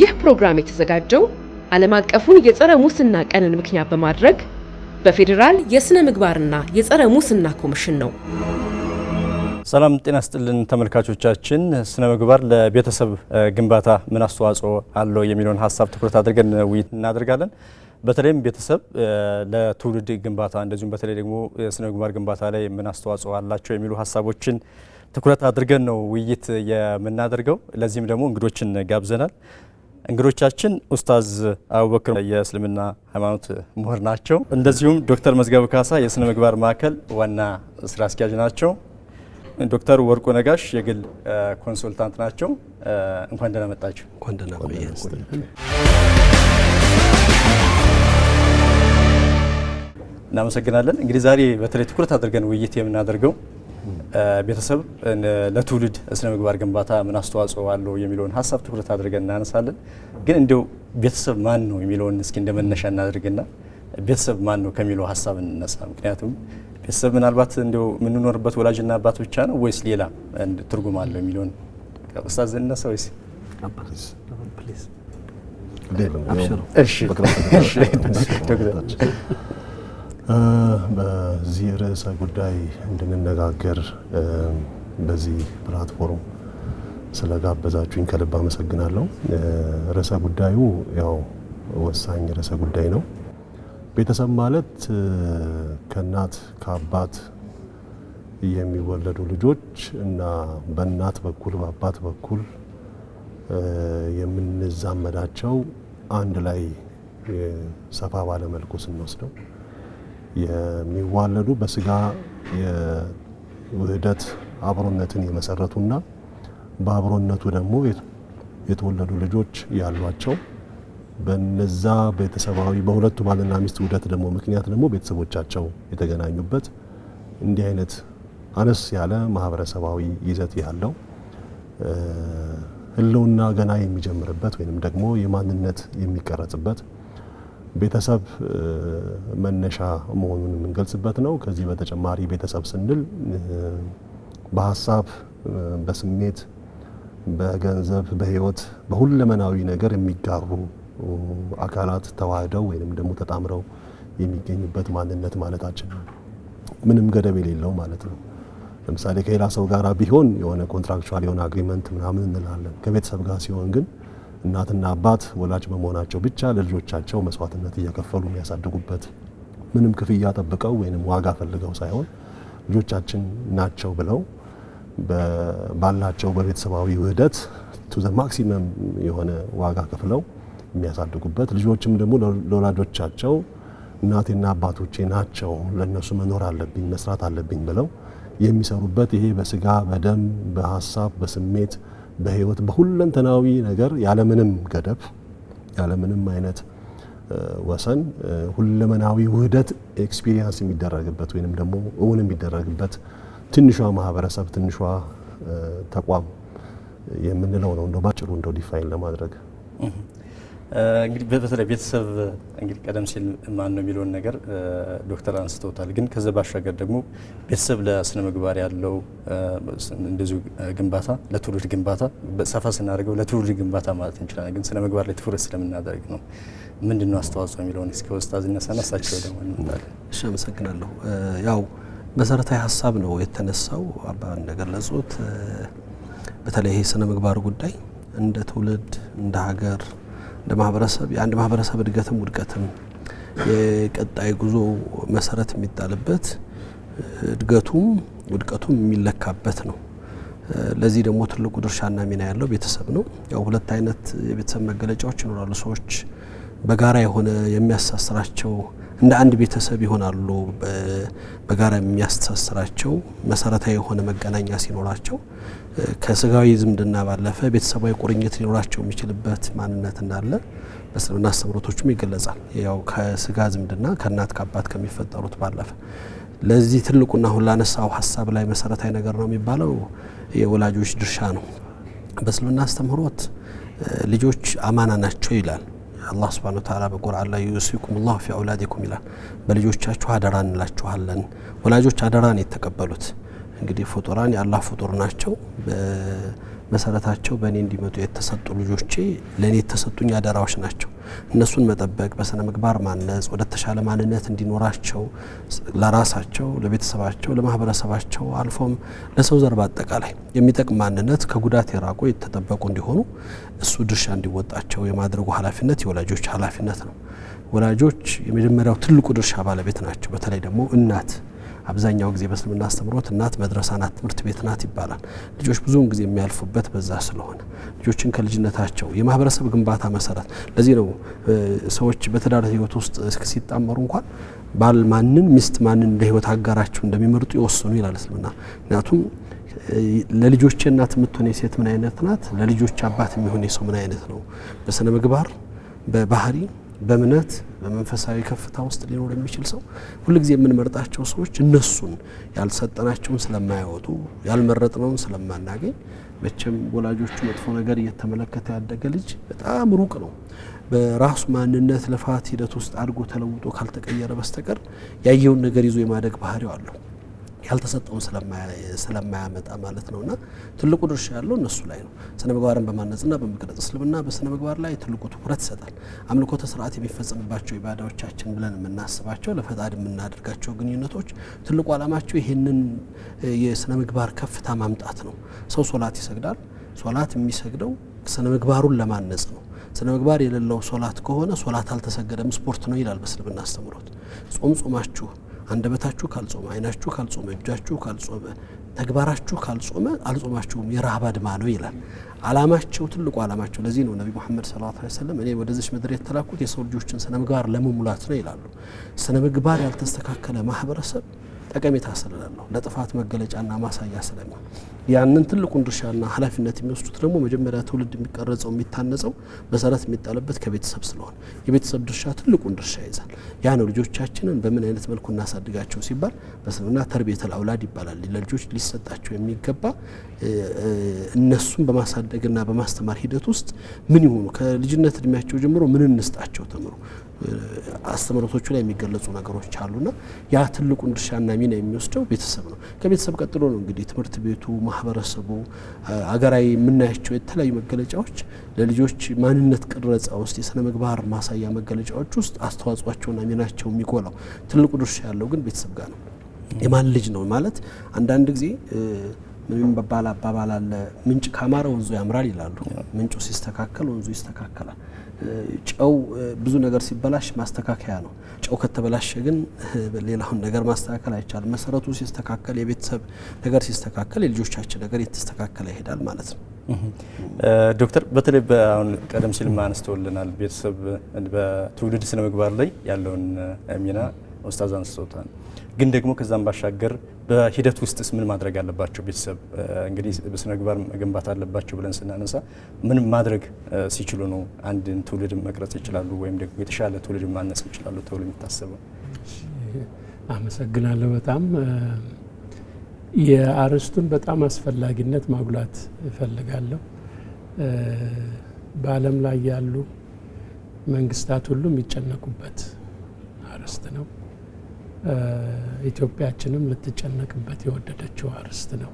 ይህ ፕሮግራም የተዘጋጀው ዓለም አቀፉን የጸረ ሙስና ቀንን ምክንያት በማድረግ በፌዴራል የስነ ምግባርና የጸረ ሙስና ኮሚሽን ነው። ሰላም ጤና ይስጥልን ተመልካቾቻችን፣ ስነ ምግባር ለቤተሰብ ግንባታ ምን አስተዋጽኦ አለው የሚለውን ሐሳብ ትኩረት አድርገን ውይይት እናደርጋለን። በተለይም ቤተሰብ ለትውልድ ግንባታ እንደዚሁም በተለይ ደግሞ ስነ ምግባር ግንባታ ላይ ምን አስተዋጽኦ አላቸው የሚሉ ሐሳቦችን ትኩረት አድርገን ነው ውይይት የምናደርገው። ለዚህም ደግሞ እንግዶችን ጋብዘናል። እንግዶቻችን ኡስታዝ አቡበክር የእስልምና ሃይማኖት ምሁር ናቸው። እንደዚሁም ዶክተር መዝገቡ ካሳ የስነ ምግባር ማዕከል ዋና ስራ አስኪያጅ ናቸው። ዶክተር ወርቁ ነጋሽ የግል ኮንሱልታንት ናቸው። እንኳን ደህና መጣችሁ። እንኳን ደህና ቆያችሁ። እናመሰግናለን። እንግዲህ ዛሬ በተለይ ትኩረት አድርገን ውይይት የምናደርገው ቤተሰብ ለትውልድ ስነ ምግባር ግንባታ ምን አስተዋጽኦ አለው የሚለውን ሐሳብ ትኩረት አድርገን እናነሳለን። ግን እንደው ቤተሰብ ማን ነው የሚለውን እስኪ እንደመነሻ እናድርግና ቤተሰብ ማን ነው ከሚለው ሐሳብ እንነሳ። ምክንያቱም ቤተሰብ ምናልባት እንደው የምንኖርበት ወላጅና አባት ብቻ ነው ወይስ ሌላ ትርጉም አለው የሚለውን ኡስታዝ እንነሳ ወይስ ፕሊዝ እሺ በዚህ ርዕሰ ጉዳይ እንድንነጋገር በዚህ ፕላትፎርም ስለጋበዛችሁኝ ከልብ አመሰግናለሁ። ርዕሰ ጉዳዩ ያው ወሳኝ ርዕሰ ጉዳይ ነው። ቤተሰብ ማለት ከእናት ከአባት የሚወለዱ ልጆች እና በእናት በኩል በአባት በኩል የምንዛመዳቸው አንድ ላይ ሰፋ ባለ መልኩ ስንወስደው የሚዋለዱ በስጋ የውህደት አብሮነትን የመሰረቱና በአብሮነቱ ደግሞ የተወለዱ ልጆች ያሏቸው በነዛ ቤተሰባዊ በሁለቱ ባልና ሚስት ውህደት ደግሞ ምክንያት ደግሞ ቤተሰቦቻቸው የተገናኙበት እንዲህ አይነት አነስ ያለ ማህበረሰባዊ ይዘት ያለው ህልውና ገና የሚጀምርበት ወይንም ደግሞ የማንነት የሚቀረጽበት ቤተሰብ መነሻ መሆኑን የምንገልጽበት ነው። ከዚህ በተጨማሪ ቤተሰብ ስንል በሀሳብ፣ በስሜት፣ በገንዘብ፣ በህይወት በሁለመናዊ ነገር የሚጋሩ አካላት ተዋህደው ወይንም ደግሞ ተጣምረው የሚገኙበት ማንነት ማለታችን ነው። ምንም ገደብ የሌለው ማለት ነው። ለምሳሌ ከሌላ ሰው ጋር ቢሆን የሆነ ኮንትራክቹዋል የሆነ አግሪመንት ምናምን እንላለን። ከቤተሰብ ጋር ሲሆን ግን እናትና አባት ወላጅ በመሆናቸው ብቻ ለልጆቻቸው መስዋዕትነት እየከፈሉ የሚያሳድጉበት ምንም ክፍያ ጠብቀው ወይንም ዋጋ ፈልገው ሳይሆን ልጆቻችን ናቸው ብለው ባላቸው በቤተሰባዊ ውህደት ቱ ዘ ማክሲመም የሆነ ዋጋ ከፍለው የሚያሳድጉበት ልጆችም ደግሞ ለወላጆቻቸው እናቴና አባቶቼ ናቸው ለነሱ መኖር አለብኝ መስራት አለብኝ ብለው የሚሰሩበት ይሄ በስጋ በደም በሐሳብ በስሜት በህይወት በሁለንተናዊ ነገር ያለምንም ገደብ ያለምንም አይነት ወሰን ሁለመናዊ ውህደት ኤክስፒሪየንስ የሚደረግበት ወይንም ደግሞ እውን የሚደረግበት ትንሿ ማህበረሰብ ትንሿ ተቋም የምንለው ነው። እንደው ባጭሩ እንደው ዲፋይን ለማድረግ እንግዲህ በተለይ ቤተሰብ እንግዲህ ቀደም ሲል ማን ነው የሚለውን ነገር ዶክተር አንስተውታል። ግን ከዛ ባሻገር ደግሞ ቤተሰብ ለስነ ምግባር ያለው እንደዚሁ ግንባታ ለትውልድ ግንባታ ሰፋ ስናደርገው ለትውልድ ግንባታ ማለት እንችላለን። ግን ስነ ምግባር ላይ ትኩረት ስለምናደርግ ነው ምንድነው አስተዋጽኦ የሚለውን እስኪ ኡስታዝ እናሳናሳቸው ደግሞ እንላለን። እሺ አመሰግናለሁ። ያው መሰረታዊ ሀሳብ ነው የተነሳው አባ እንደገለጹት። በተለይ ይሄ ስነ ምግባር ጉዳይ እንደ ትውልድ እንደ ሀገር እንደ ማህበረሰብ የአንድ ማህበረሰብ እድገትም ውድቀትም የቀጣይ ጉዞ መሰረት የሚጣልበት እድገቱም ውድቀቱም የሚለካበት ነው። ለዚህ ደግሞ ትልቁ ድርሻና ሚና ያለው ቤተሰብ ነው። ያው ሁለት አይነት የቤተሰብ መገለጫዎች ይኖራሉ። ሰዎች በጋራ የሆነ የሚያስተሳስራቸው እንደ አንድ ቤተሰብ ይሆናሉ። በጋራ የሚያስተሳስራቸው መሰረታዊ የሆነ መገናኛ ሲኖራቸው ከስጋዊ ዝምድና ባለፈ ቤተሰባዊ ቁርኝት ሊኖራቸው የሚችልበት ማንነት እንዳለ በእስልምና አስተምህሮቶችም ይገለጻል። ያው ከስጋ ዝምድና ከእናት ከአባት ከሚፈጠሩት ባለፈ ለዚህ ትልቁና ሁሉ ላነሳው ሐሳብ ላይ መሰረታዊ ነገር ነው የሚባለው የወላጆች ድርሻ ነው። በእስልምና አስተምህሮት ልጆች አማና ናቸው ይላል አላህ Subhanahu Wa Ta'ala በቁርአን ላይ ዩሲኩሙላሁ ፊ አውላዲኩም ይላል። በልጆቻችሁ አደራ እንላችኋለን። ወላጆች አደራን የተቀበሉት እንግዲህ ፍጡራን የአላህ ፍጡር ናቸው። መሰረታቸው በእኔ እንዲመጡ የተሰጡ ልጆቼ ለእኔ የተሰጡኝ አደራዎች ናቸው። እነሱን መጠበቅ፣ በስነ ምግባር ማነጽ፣ ወደ ተሻለ ማንነት እንዲኖራቸው ለራሳቸው፣ ለቤተሰባቸው፣ ለማህበረሰባቸው አልፎም ለሰው ዘር በአጠቃላይ የሚጠቅም ማንነት ከጉዳት የራቁ የተጠበቁ እንዲሆኑ እሱ ድርሻ እንዲወጣቸው የማድረጉ ኃላፊነት የወላጆች ኃላፊነት ነው። ወላጆች የመጀመሪያው ትልቁ ድርሻ ባለቤት ናቸው። በተለይ ደግሞ እናት አብዛኛው ጊዜ በእስልምና አስተምሮት እናት መድረሳ ናት፣ ትምህርት ቤት ናት ይባላል። ልጆች ብዙውን ጊዜ የሚያልፉበት በዛ ስለሆነ ልጆችን ከልጅነታቸው የማህበረሰብ ግንባታ መሰረት። ለዚህ ነው ሰዎች በትዳር ህይወት ውስጥ ሲጣመሩ እንኳን ባል ማንን ሚስት ማንን እንደ ህይወት አጋራቸው እንደሚመርጡ ይወስኑ ይላል እስልምና። ምክንያቱም ለልጆች እናት የምትሆን የሴት ምን አይነት ናት፣ ለልጆች አባት የሚሆን የሰው ምን አይነት ነው፣ በስነ ምግባር በባህሪ በእምነት በመንፈሳዊ ከፍታ ውስጥ ሊኖር የሚችል ሰው ሁልጊዜ የምንመርጣቸው ሰዎች እነሱን ያልሰጠናቸውን ስለማያወጡ ያልመረጥነውን ስለማናገኝ መቼም ወላጆቹ መጥፎ ነገር እየተመለከተ ያደገ ልጅ በጣም ሩቅ ነው። በራሱ ማንነት ልፋት ሂደት ውስጥ አድጎ ተለውጦ ካልተቀየረ በስተቀር ያየውን ነገር ይዞ የማደግ ባህሪው አለው ያልተሰጠውን ስለማያመጣ ማለት ነውና ትልቁ ድርሻ ያለው እነሱ ላይ ነው። ስነ ምግባርን በማነጽና በመቅረጽ እስልምና በስነ ምግባር ላይ ትልቁ ትኩረት ይሰጣል። አምልኮተ ስርዓት የሚፈጸምባቸው ኢባዳዎቻችን ብለን የምናስባቸው ለፈጣሪ የምናደርጋቸው ግንኙነቶች ትልቁ ዓላማቸው ይሄንን የስነ ምግባር ከፍታ ማምጣት ነው። ሰው ሶላት ይሰግዳል። ሶላት የሚሰግደው ስነ ምግባሩን ለማነጽ ነው። ስነ ምግባር የሌለው ሶላት ከሆነ ሶላት አልተሰገደም፣ ስፖርት ነው ይላል በእስልምና አስተምሮት። ጾም ጾማችሁ አንደበታችሁ ካልጾመ፣ አይናችሁ ካልጾመ፣ እጃችሁ ካልጾመ፣ ተግባራችሁ ካልጾመ አልጾማችሁም፣ የረሃብ አድማ ነው ይላል። አላማቸው ትልቁ አላማቸው ለዚህ ነው ነብዩ መሐመድ ሰለላሁ ዐለይሂ ወሰለም እኔ ወደዚህ ምድር የተላኩት የሰው ልጆችን ስነ ምግባር ለመሙላት ነው ይላሉ። ስነ ምግባር ያልተስተካከለ ማህበረሰብ ጠቀሜታ ስለሌለው ለጥፋት መገለጫና ማሳያ ስለሚሆን ያንን ትልቁን ድርሻና ኃላፊነት የሚወስዱት ደግሞ መጀመሪያ ትውልድ የሚቀረጸው የሚታነጸው መሰረት የሚጣልበት ከቤተሰብ ስለሆነ የቤተሰብ ድርሻ ትልቁን ድርሻ ይዛል። ያ ነው ልጆቻችንን በምን አይነት መልኩ እናሳድጋቸው ሲባል በስልምና ተርቢየተል አውላድ ይባላል። ለልጆች ሊሰጣቸው የሚገባ እነሱን በማሳደግና በማስተማር ሂደት ውስጥ ምን ይሆኑ ከልጅነት እድሜያቸው ጀምሮ ምን እንስጣቸው ተምሩ አስተምሮቶቹ ላይ የሚገለጹ ነገሮች አሉና ያ ትልቁን ድርሻና ሚና የሚወስደው ቤተሰብ ነው። ከቤተሰብ ቀጥሎ ነው እንግዲህ ትምህርት ቤቱ፣ ማህበረሰቡ፣ አገራዊ የምናያቸው የተለያዩ መገለጫዎች ለልጆች ማንነት ቅረጻ ውስጥ የስነ ምግባር ማሳያ መገለጫዎች ውስጥ አስተዋጽኦአቸውና ሚናቸው የሚጎላው ትልቁ ድርሻ ያለው ግን ቤተሰብ ጋር ነው። የማን ልጅ ነው ማለት አንዳንድ ጊዜ ምንም አባባል አለ፣ ምንጭ ካማረ ወንዙ ያምራል ይላሉ። ምንጩ ሲስተካከል ወንዙ ይስተካከላል። ጨው ብዙ ነገር ሲበላሽ ማስተካከያ ነው። ጨው ከተበላሸ ግን ሌላውን ነገር ማስተካከል አይቻልም። መሰረቱ ሲስተካከል የቤተሰብ ነገር ሲስተካከል የልጆቻችን ነገር የተስተካከለ ይሄዳል ማለት ነው። ዶክተር በተለይ አሁን ቀደም ሲል አንስተውልናል ቤተሰብ በትውልድ ስነ ምግባር ላይ ያለውን ሚና ኡስታዝ አንስተውታል። ግን ደግሞ ከዛም ባሻገር በሂደት ውስጥስ ምን ማድረግ አለባቸው? ቤተሰብ እንግዲህ በስነ ምግባር መገንባት አለባቸው ብለን ስናነሳ ምን ማድረግ ሲችሉ ነው አንድን ትውልድ መቅረጽ ይችላሉ ወይም ደግሞ የተሻለ ትውልድ ማነጽ ይችላሉ ተብሎ የሚታሰበው? አመሰግናለሁ። በጣም የአርስቱን በጣም አስፈላጊነት ማጉላት እፈልጋለሁ። በዓለም ላይ ያሉ መንግስታት ሁሉ የሚጨነቁበት አርስት ነው። ኢትዮጵያችንም ልትጨነቅበት የወደደችው አርስት ነው።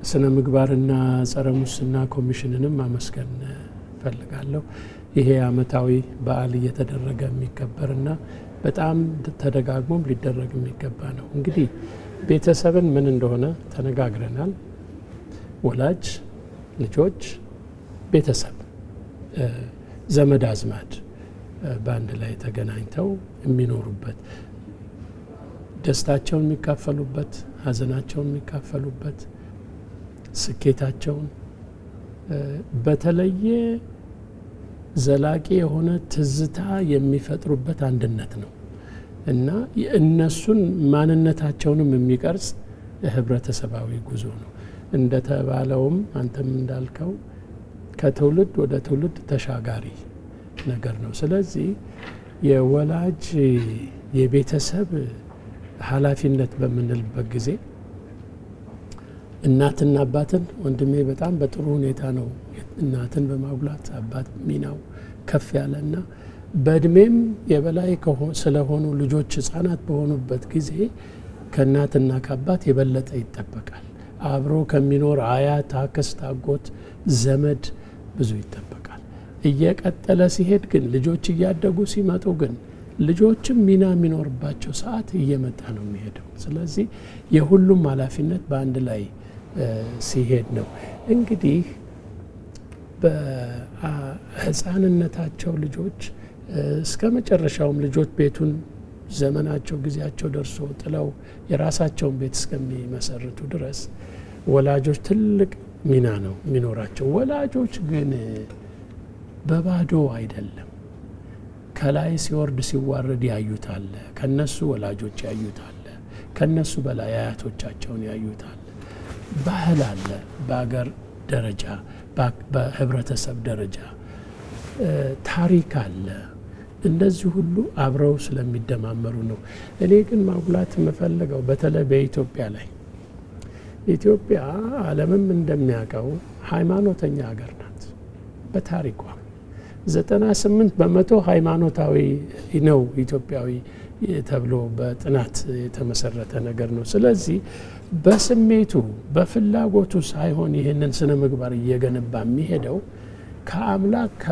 ስነ ምግባርና ጸረ ሙስና ኮሚሽንንም ማመስገን ፈልጋለሁ። ይሄ አመታዊ በዓል እየተደረገ የሚከበርና በጣም ተደጋግሞም ሊደረግ የሚገባ ነው። እንግዲህ ቤተሰብን ምን እንደሆነ ተነጋግረናል። ወላጅ፣ ልጆች፣ ቤተሰብ፣ ዘመድ አዝማድ በአንድ ላይ ተገናኝተው የሚኖሩበት ደስታቸውን የሚካፈሉበት፣ ሀዘናቸውን የሚካፈሉበት፣ ስኬታቸውን በተለየ ዘላቂ የሆነ ትዝታ የሚፈጥሩበት አንድነት ነው እና እነሱን ማንነታቸውንም የሚቀርጽ ህብረተሰባዊ ጉዞ ነው። እንደተባለውም አንተም እንዳልከው ከትውልድ ወደ ትውልድ ተሻጋሪ ነገር ነው። ስለዚህ የወላጅ የቤተሰብ ኃላፊነት በምንልበት ጊዜ እናትና አባትን ወንድሜ በጣም በጥሩ ሁኔታ ነው እናትን በማጉላት አባት ሚናው ከፍ ያለና በእድሜም የበላይ ስለሆኑ ልጆች ህፃናት በሆኑበት ጊዜ ከእናትና ከአባት የበለጠ ይጠበቃል። አብሮ ከሚኖር አያት፣ አክስት፣ አጎት፣ ዘመድ ብዙ ይጠበቃል። እየቀጠለ ሲሄድ ግን ልጆች እያደጉ ሲመጡ ግን ልጆችም ሚና የሚኖርባቸው ሰዓት እየመጣ ነው የሚሄደው። ስለዚህ የሁሉም ኃላፊነት በአንድ ላይ ሲሄድ ነው። እንግዲህ በህፃንነታቸው ልጆች እስከ መጨረሻውም ልጆች ቤቱን ዘመናቸው ጊዜያቸው ደርሶ ጥለው የራሳቸውን ቤት እስከሚመሰርቱ ድረስ ወላጆች ትልቅ ሚና ነው የሚኖራቸው። ወላጆች ግን በባዶ አይደለም። ከላይ ሲወርድ ሲዋረድ ያዩታል። ከነሱ ወላጆች ያዩታል። ከነሱ በላይ አያቶቻቸውን ያዩታል። ባህል አለ፣ በአገር ደረጃ በህብረተሰብ ደረጃ ታሪክ አለ። እንደዚህ ሁሉ አብረው ስለሚደማመሩ ነው። እኔ ግን ማጉላት የምፈልገው በተለይ በኢትዮጵያ ላይ ኢትዮጵያ ዓለምም እንደሚያውቀው ሃይማኖተኛ ሀገር ናት። በታሪኳ 98% ሃይማኖታዊ ነው ኢትዮጵያዊ ተብሎ በጥናት የተመሰረተ ነገር ነው። ስለዚህ በስሜቱ በፍላጎቱ ሳይሆን ይህንን ስነ ምግባር እየገነባ የሚሄደው ከአምላክ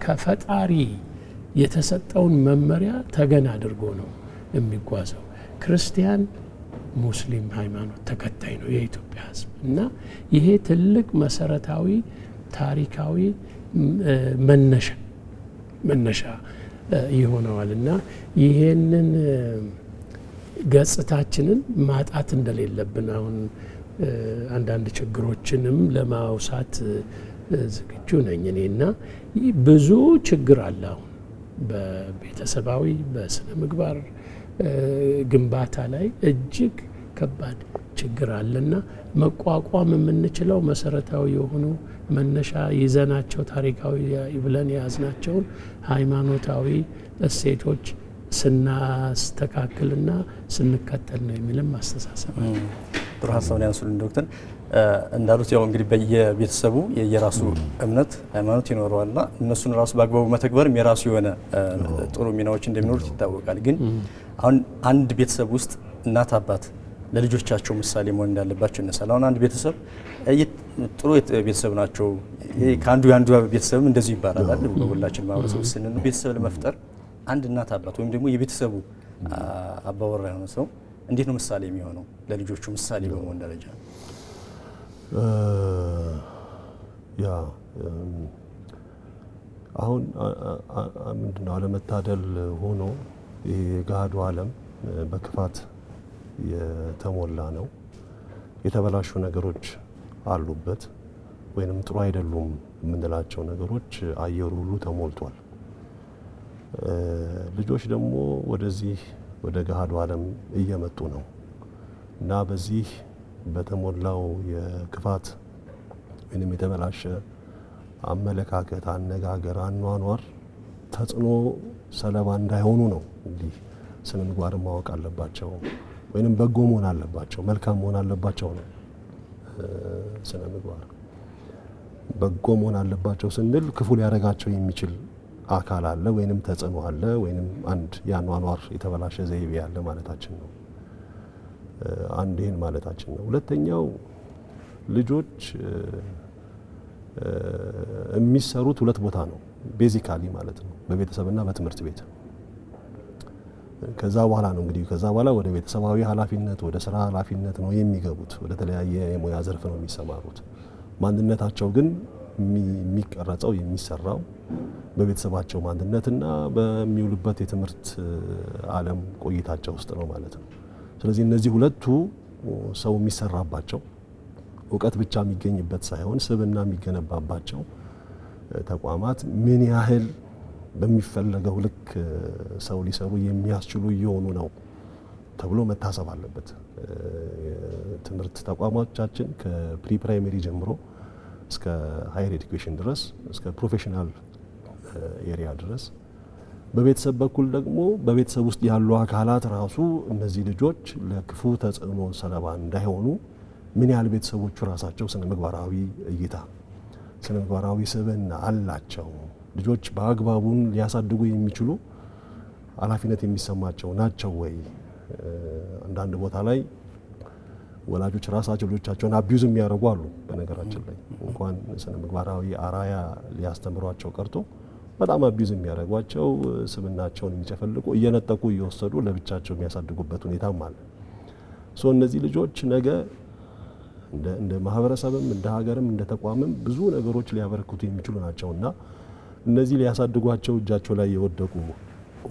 ከፈጣሪ የተሰጠውን መመሪያ ተገን አድርጎ ነው የሚጓዘው። ክርስቲያን ሙስሊም ሃይማኖት ተከታይ ነው የኢትዮጵያ ሕዝብ እና ይሄ ትልቅ መሰረታዊ ታሪካዊ መነሻ ይሆነዋል እና ይሄንን ገጽታችንን ማጣት እንደሌለብን አሁን አንዳንድ ችግሮችንም ለማውሳት ዝግጁ ነኝ እኔ እና ብዙ ችግር አለ አሁን በቤተሰባዊ በስነ ምግባር ግንባታ ላይ እጅግ ከባድ ችግር አለና መቋቋም የምንችለው መሰረታዊ የሆኑ መነሻ ይዘናቸው ታሪካዊ ብለን የያዝናቸውን ሃይማኖታዊ እሴቶች ስናስተካክልና ስንከተል ነው የሚልም አስተሳሰብ አለ። ጥሩ ሀሳብ ያንሱልን ዶክተር። እንዳሉት ያው እንግዲህ በየቤተሰቡ የራሱ እምነት ሃይማኖት ይኖረዋልና እነሱን ራሱ በአግባቡ መተግበርም የራሱ የሆነ ጥሩ ሚናዎች እንደሚኖሩት ይታወቃል። ግን አሁን አንድ ቤተሰብ ውስጥ እናት አባት ለልጆቻቸው ምሳሌ መሆን እንዳለባቸው ይነሳል። አሁን አንድ ቤተሰብ ጥሩ ቤተሰብ ናቸው፣ ከአንዱ የአንዱ ቤተሰብም እንደዚሁ ይባላል አይደል? በሁላችን ማህበረሰብ ውስጥ ስንል ቤተሰብ ለመፍጠር አንድ እናት አባት ወይም ደግሞ የቤተሰቡ አባወራ የሆነ ሰው እንዴት ነው ምሳሌ የሚሆነው ለልጆቹ ምሳሌ በመሆን ደረጃ? ያ አሁን ምንድነው አለመታደል ሆኖ የገሃዱ ዓለም በክፋት የተሞላ ነው። የተበላሹ ነገሮች አሉበት ወይንም ጥሩ አይደሉም የምንላቸው ነገሮች አየሩ ሁሉ ተሞልቷል። ልጆች ደግሞ ወደዚህ ወደ ገሃዱ ዓለም እየመጡ ነው እና በዚህ በተሞላው የክፋት ወይንም የተበላሸ አመለካከት፣ አነጋገር፣ አኗኗር ተጽዕኖ ሰለባ እንዳይሆኑ ነው እንግዲህ ስነ ምግባር ማወቅ አለባቸው ወይንም በጎ መሆን አለባቸው፣ መልካም መሆን አለባቸው ነው ስነ ምግባር። በጎ መሆን አለባቸው ስንል ክፉ ሊያደርጋቸው የሚችል አካል አለ ወይንም ተጽዕኖ አለ ወይንም አንድ የአኗኗር የተበላሸ ዘይቤ ያለ ማለታችን ነው። አንድ ይህን ማለታችን ነው። ሁለተኛው ልጆች የሚሰሩት ሁለት ቦታ ነው ቤዚካሊ ማለት ነው፣ በቤተሰብና በትምህርት ቤት። ከዛ በኋላ ነው እንግዲህ ከዛ በኋላ ወደ ቤተሰባዊ ኃላፊነት ወደ ስራ ኃላፊነት ነው የሚገቡት፣ ወደ ተለያየ የሙያ ዘርፍ ነው የሚሰማሩት። ማንነታቸው ግን የሚቀረጸው የሚሰራው በቤተሰባቸው ማንነትና በሚውሉበት የትምህርት ዓለም ቆይታቸው ውስጥ ነው ማለት ነው። ስለዚህ እነዚህ ሁለቱ ሰው የሚሰራባቸው እውቀት ብቻ የሚገኝበት ሳይሆን ስብዕና የሚገነባባቸው ተቋማት ምን ያህል በሚፈለገው ልክ ሰው ሊሰሩ የሚያስችሉ እየሆኑ ነው ተብሎ መታሰብ አለበት። ትምህርት ተቋማቻችን ከፕሪ ፕራይመሪ ጀምሮ እስከ ሃየር ኤዱኬሽን ድረስ እስከ ፕሮፌሽናል ኤሪያ ድረስ፣ በቤተሰብ በኩል ደግሞ በቤተሰብ ውስጥ ያሉ አካላት ራሱ እነዚህ ልጆች ለክፉ ተጽዕኖ ሰለባ እንዳይሆኑ ምን ያህል ቤተሰቦቹ ራሳቸው ስነ ምግባራዊ እይታ ስነ ምግባራዊ ስብዕና አላቸው፣ ልጆች በአግባቡን ሊያሳድጉ የሚችሉ ኃላፊነት የሚሰማቸው ናቸው ወይ አንዳንድ ቦታ ላይ ወላጆች ራሳቸው ልጆቻቸውን አቢዩዝ የሚያደርጉ አሉ። በነገራችን ላይ እንኳን ስነ ምግባራዊ አራያ ሊያስተምሯቸው ቀርቶ በጣም አቢዩዝ የሚያደርጓቸው ስብናቸውን የሚጨፈልቁ እየነጠቁ እየወሰዱ ለብቻቸው የሚያሳድጉበት ሁኔታም አለ። እነዚህ ልጆች ነገ እንደ ማህበረሰብም እንደ ሀገርም እንደ ተቋምም ብዙ ነገሮች ሊያበረክቱ የሚችሉ ናቸውና እነዚህ ሊያሳድጓቸው እጃቸው ላይ የወደቁ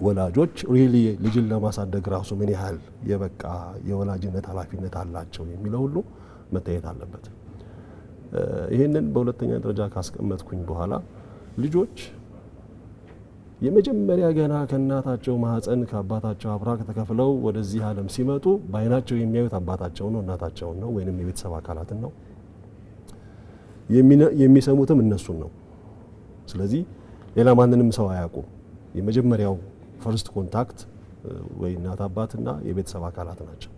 ወላጆች ሪሊ ልጅን ለማሳደግ ራሱ ምን ያህል የበቃ የወላጅነት ኃላፊነት አላቸው የሚለው ሁሉ መታየት አለበት። ይህንን በሁለተኛ ደረጃ ካስቀመጥኩኝ በኋላ ልጆች የመጀመሪያ ገና ከእናታቸው ማህፀን ከአባታቸው አብራክ ተከፍለው ወደዚህ ዓለም ሲመጡ በአይናቸው የሚያዩት አባታቸውን ነው እናታቸውን ነው ወይንም የቤተሰብ አካላትን ነው። የሚሰሙትም እነሱን ነው። ስለዚህ ሌላ ማንንም ሰው አያውቁም። የመጀመሪያው ፈርስት ኮንታክት ወይ እናት አባትና የቤተሰብ አካላት ናቸው።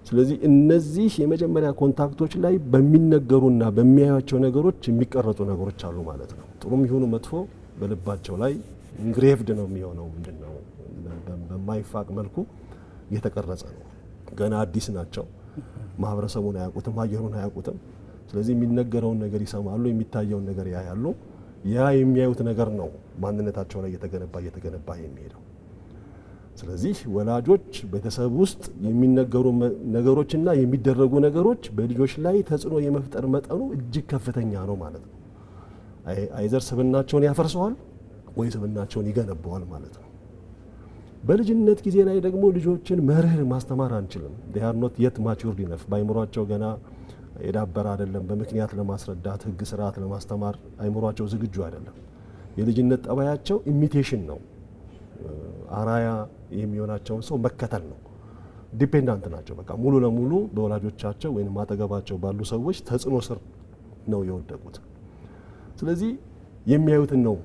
ስለዚህ እነዚህ የመጀመሪያ ኮንታክቶች ላይ በሚነገሩና በሚያዩቸው ነገሮች የሚቀረጹ ነገሮች አሉ ማለት ነው። ጥሩም ይሁኑ መጥፎ በልባቸው ላይ ኢንግሬቭድ ነው የሚሆነው። ምንድነው በማይፋቅ መልኩ እየተቀረጸ ነው። ገና አዲስ ናቸው። ማህበረሰቡን አያውቁትም፣ አየሩን አያውቁትም። ስለዚህ የሚነገረውን ነገር ይሰማሉ፣ የሚታየውን ነገር ያያሉ። ያ የሚያዩት ነገር ነው ማንነታቸው ላይ እየተገነባ የሚሄደው። ስለዚህ ወላጆች ቤተሰብ ውስጥ የሚነገሩ ነገሮችና የሚደረጉ ነገሮች በልጆች ላይ ተጽዕኖ የመፍጠር መጠኑ እጅግ ከፍተኛ ነው ማለት ነው። አይዘር ስብናቸውን ያፈርሰዋል ወይ ስብናቸውን ይገነባዋል ማለት ነው። በልጅነት ጊዜ ላይ ደግሞ ልጆችን መርህ ማስተማር አንችልም። they are not yet matured enough በአይምሯቸው ገና የዳበረ አይደለም። በምክንያት ለማስረዳት ህግ ስርዓት ለማስተማር አይምሯቸው ዝግጁ አይደለም። የልጅነት ጠባያቸው ኢሚቴሽን ነው። አራያ የሚሆናቸውን ሰው መከተል ነው። ዲፔንዳንት ናቸው። በቃ ሙሉ ለሙሉ በወላጆቻቸው ወይም ማጠገባቸው ባሉ ሰዎች ተጽዕኖ ስር ነው የወደቁት። ስለዚህ የሚያዩትን ነው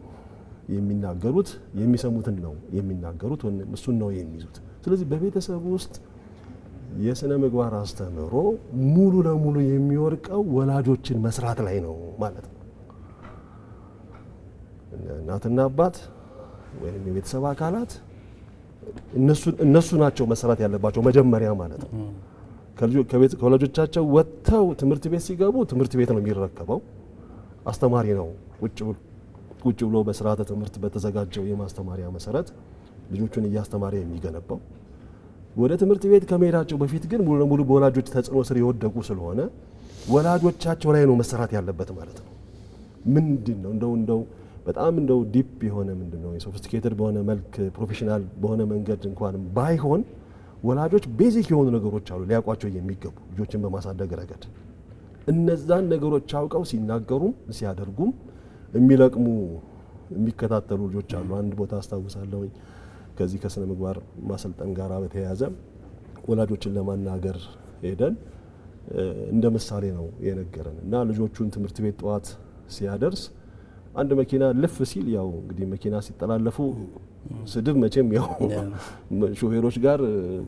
የሚናገሩት፣ የሚሰሙትን ነው የሚናገሩት፣ እሱን ነው የሚይዙት። ስለዚህ በቤተሰብ ውስጥ የስነ ምግባር አስተምህሮ ሙሉ ለሙሉ የሚወርቀው ወላጆችን መስራት ላይ ነው ማለት ነው። እናትና አባት ወይም የቤተሰብ አካላት እነሱ ናቸው መስራት ያለባቸው መጀመሪያ ማለት ነው። ከወላጆቻቸው ወጥተው ትምህርት ቤት ሲገቡ ትምህርት ቤት ነው የሚረከበው። አስተማሪ ነው ቁጭ ብሎ በስርዓተ ትምህርት በተዘጋጀው የማስተማሪያ መሰረት ልጆቹን እያስተማረ የሚገነባው። ወደ ትምህርት ቤት ከመሄዳቸው በፊት ግን ሙሉ ለሙሉ በወላጆች ተጽዕኖ ስር የወደቁ ስለሆነ ወላጆቻቸው ላይ ነው መሰራት ያለበት ማለት ነው። ምንድነው እንደው በጣም ዲፕ የሆነ ምንድነው የሶፊስቲኬትድ በሆነ መልክ ፕሮፌሽናል በሆነ መንገድ እንኳን ባይሆን ወላጆች ቤዚክ የሆኑ ነገሮች አሉ ሊያውቋቸው የሚገቡ ልጆችን በማሳደግ ረገድ። እነዛን ነገሮች አውቀው ሲናገሩም ሲያደርጉም የሚለቅሙ የሚከታተሉ ልጆች አሉ። አንድ ቦታ አስታውሳለሁ ከዚህ ከስነ ምግባር ማሰልጠን ጋር በተያያዘ ወላጆችን ለማናገር ሄደን እንደ ምሳሌ ነው የነገረን እና ልጆቹን ትምህርት ቤት ጠዋት ሲያደርስ አንድ መኪና ልፍ ሲል ያው እንግዲህ መኪና ሲጠላለፉ ስድብ መቼም ያው ሾፌሮች ጋር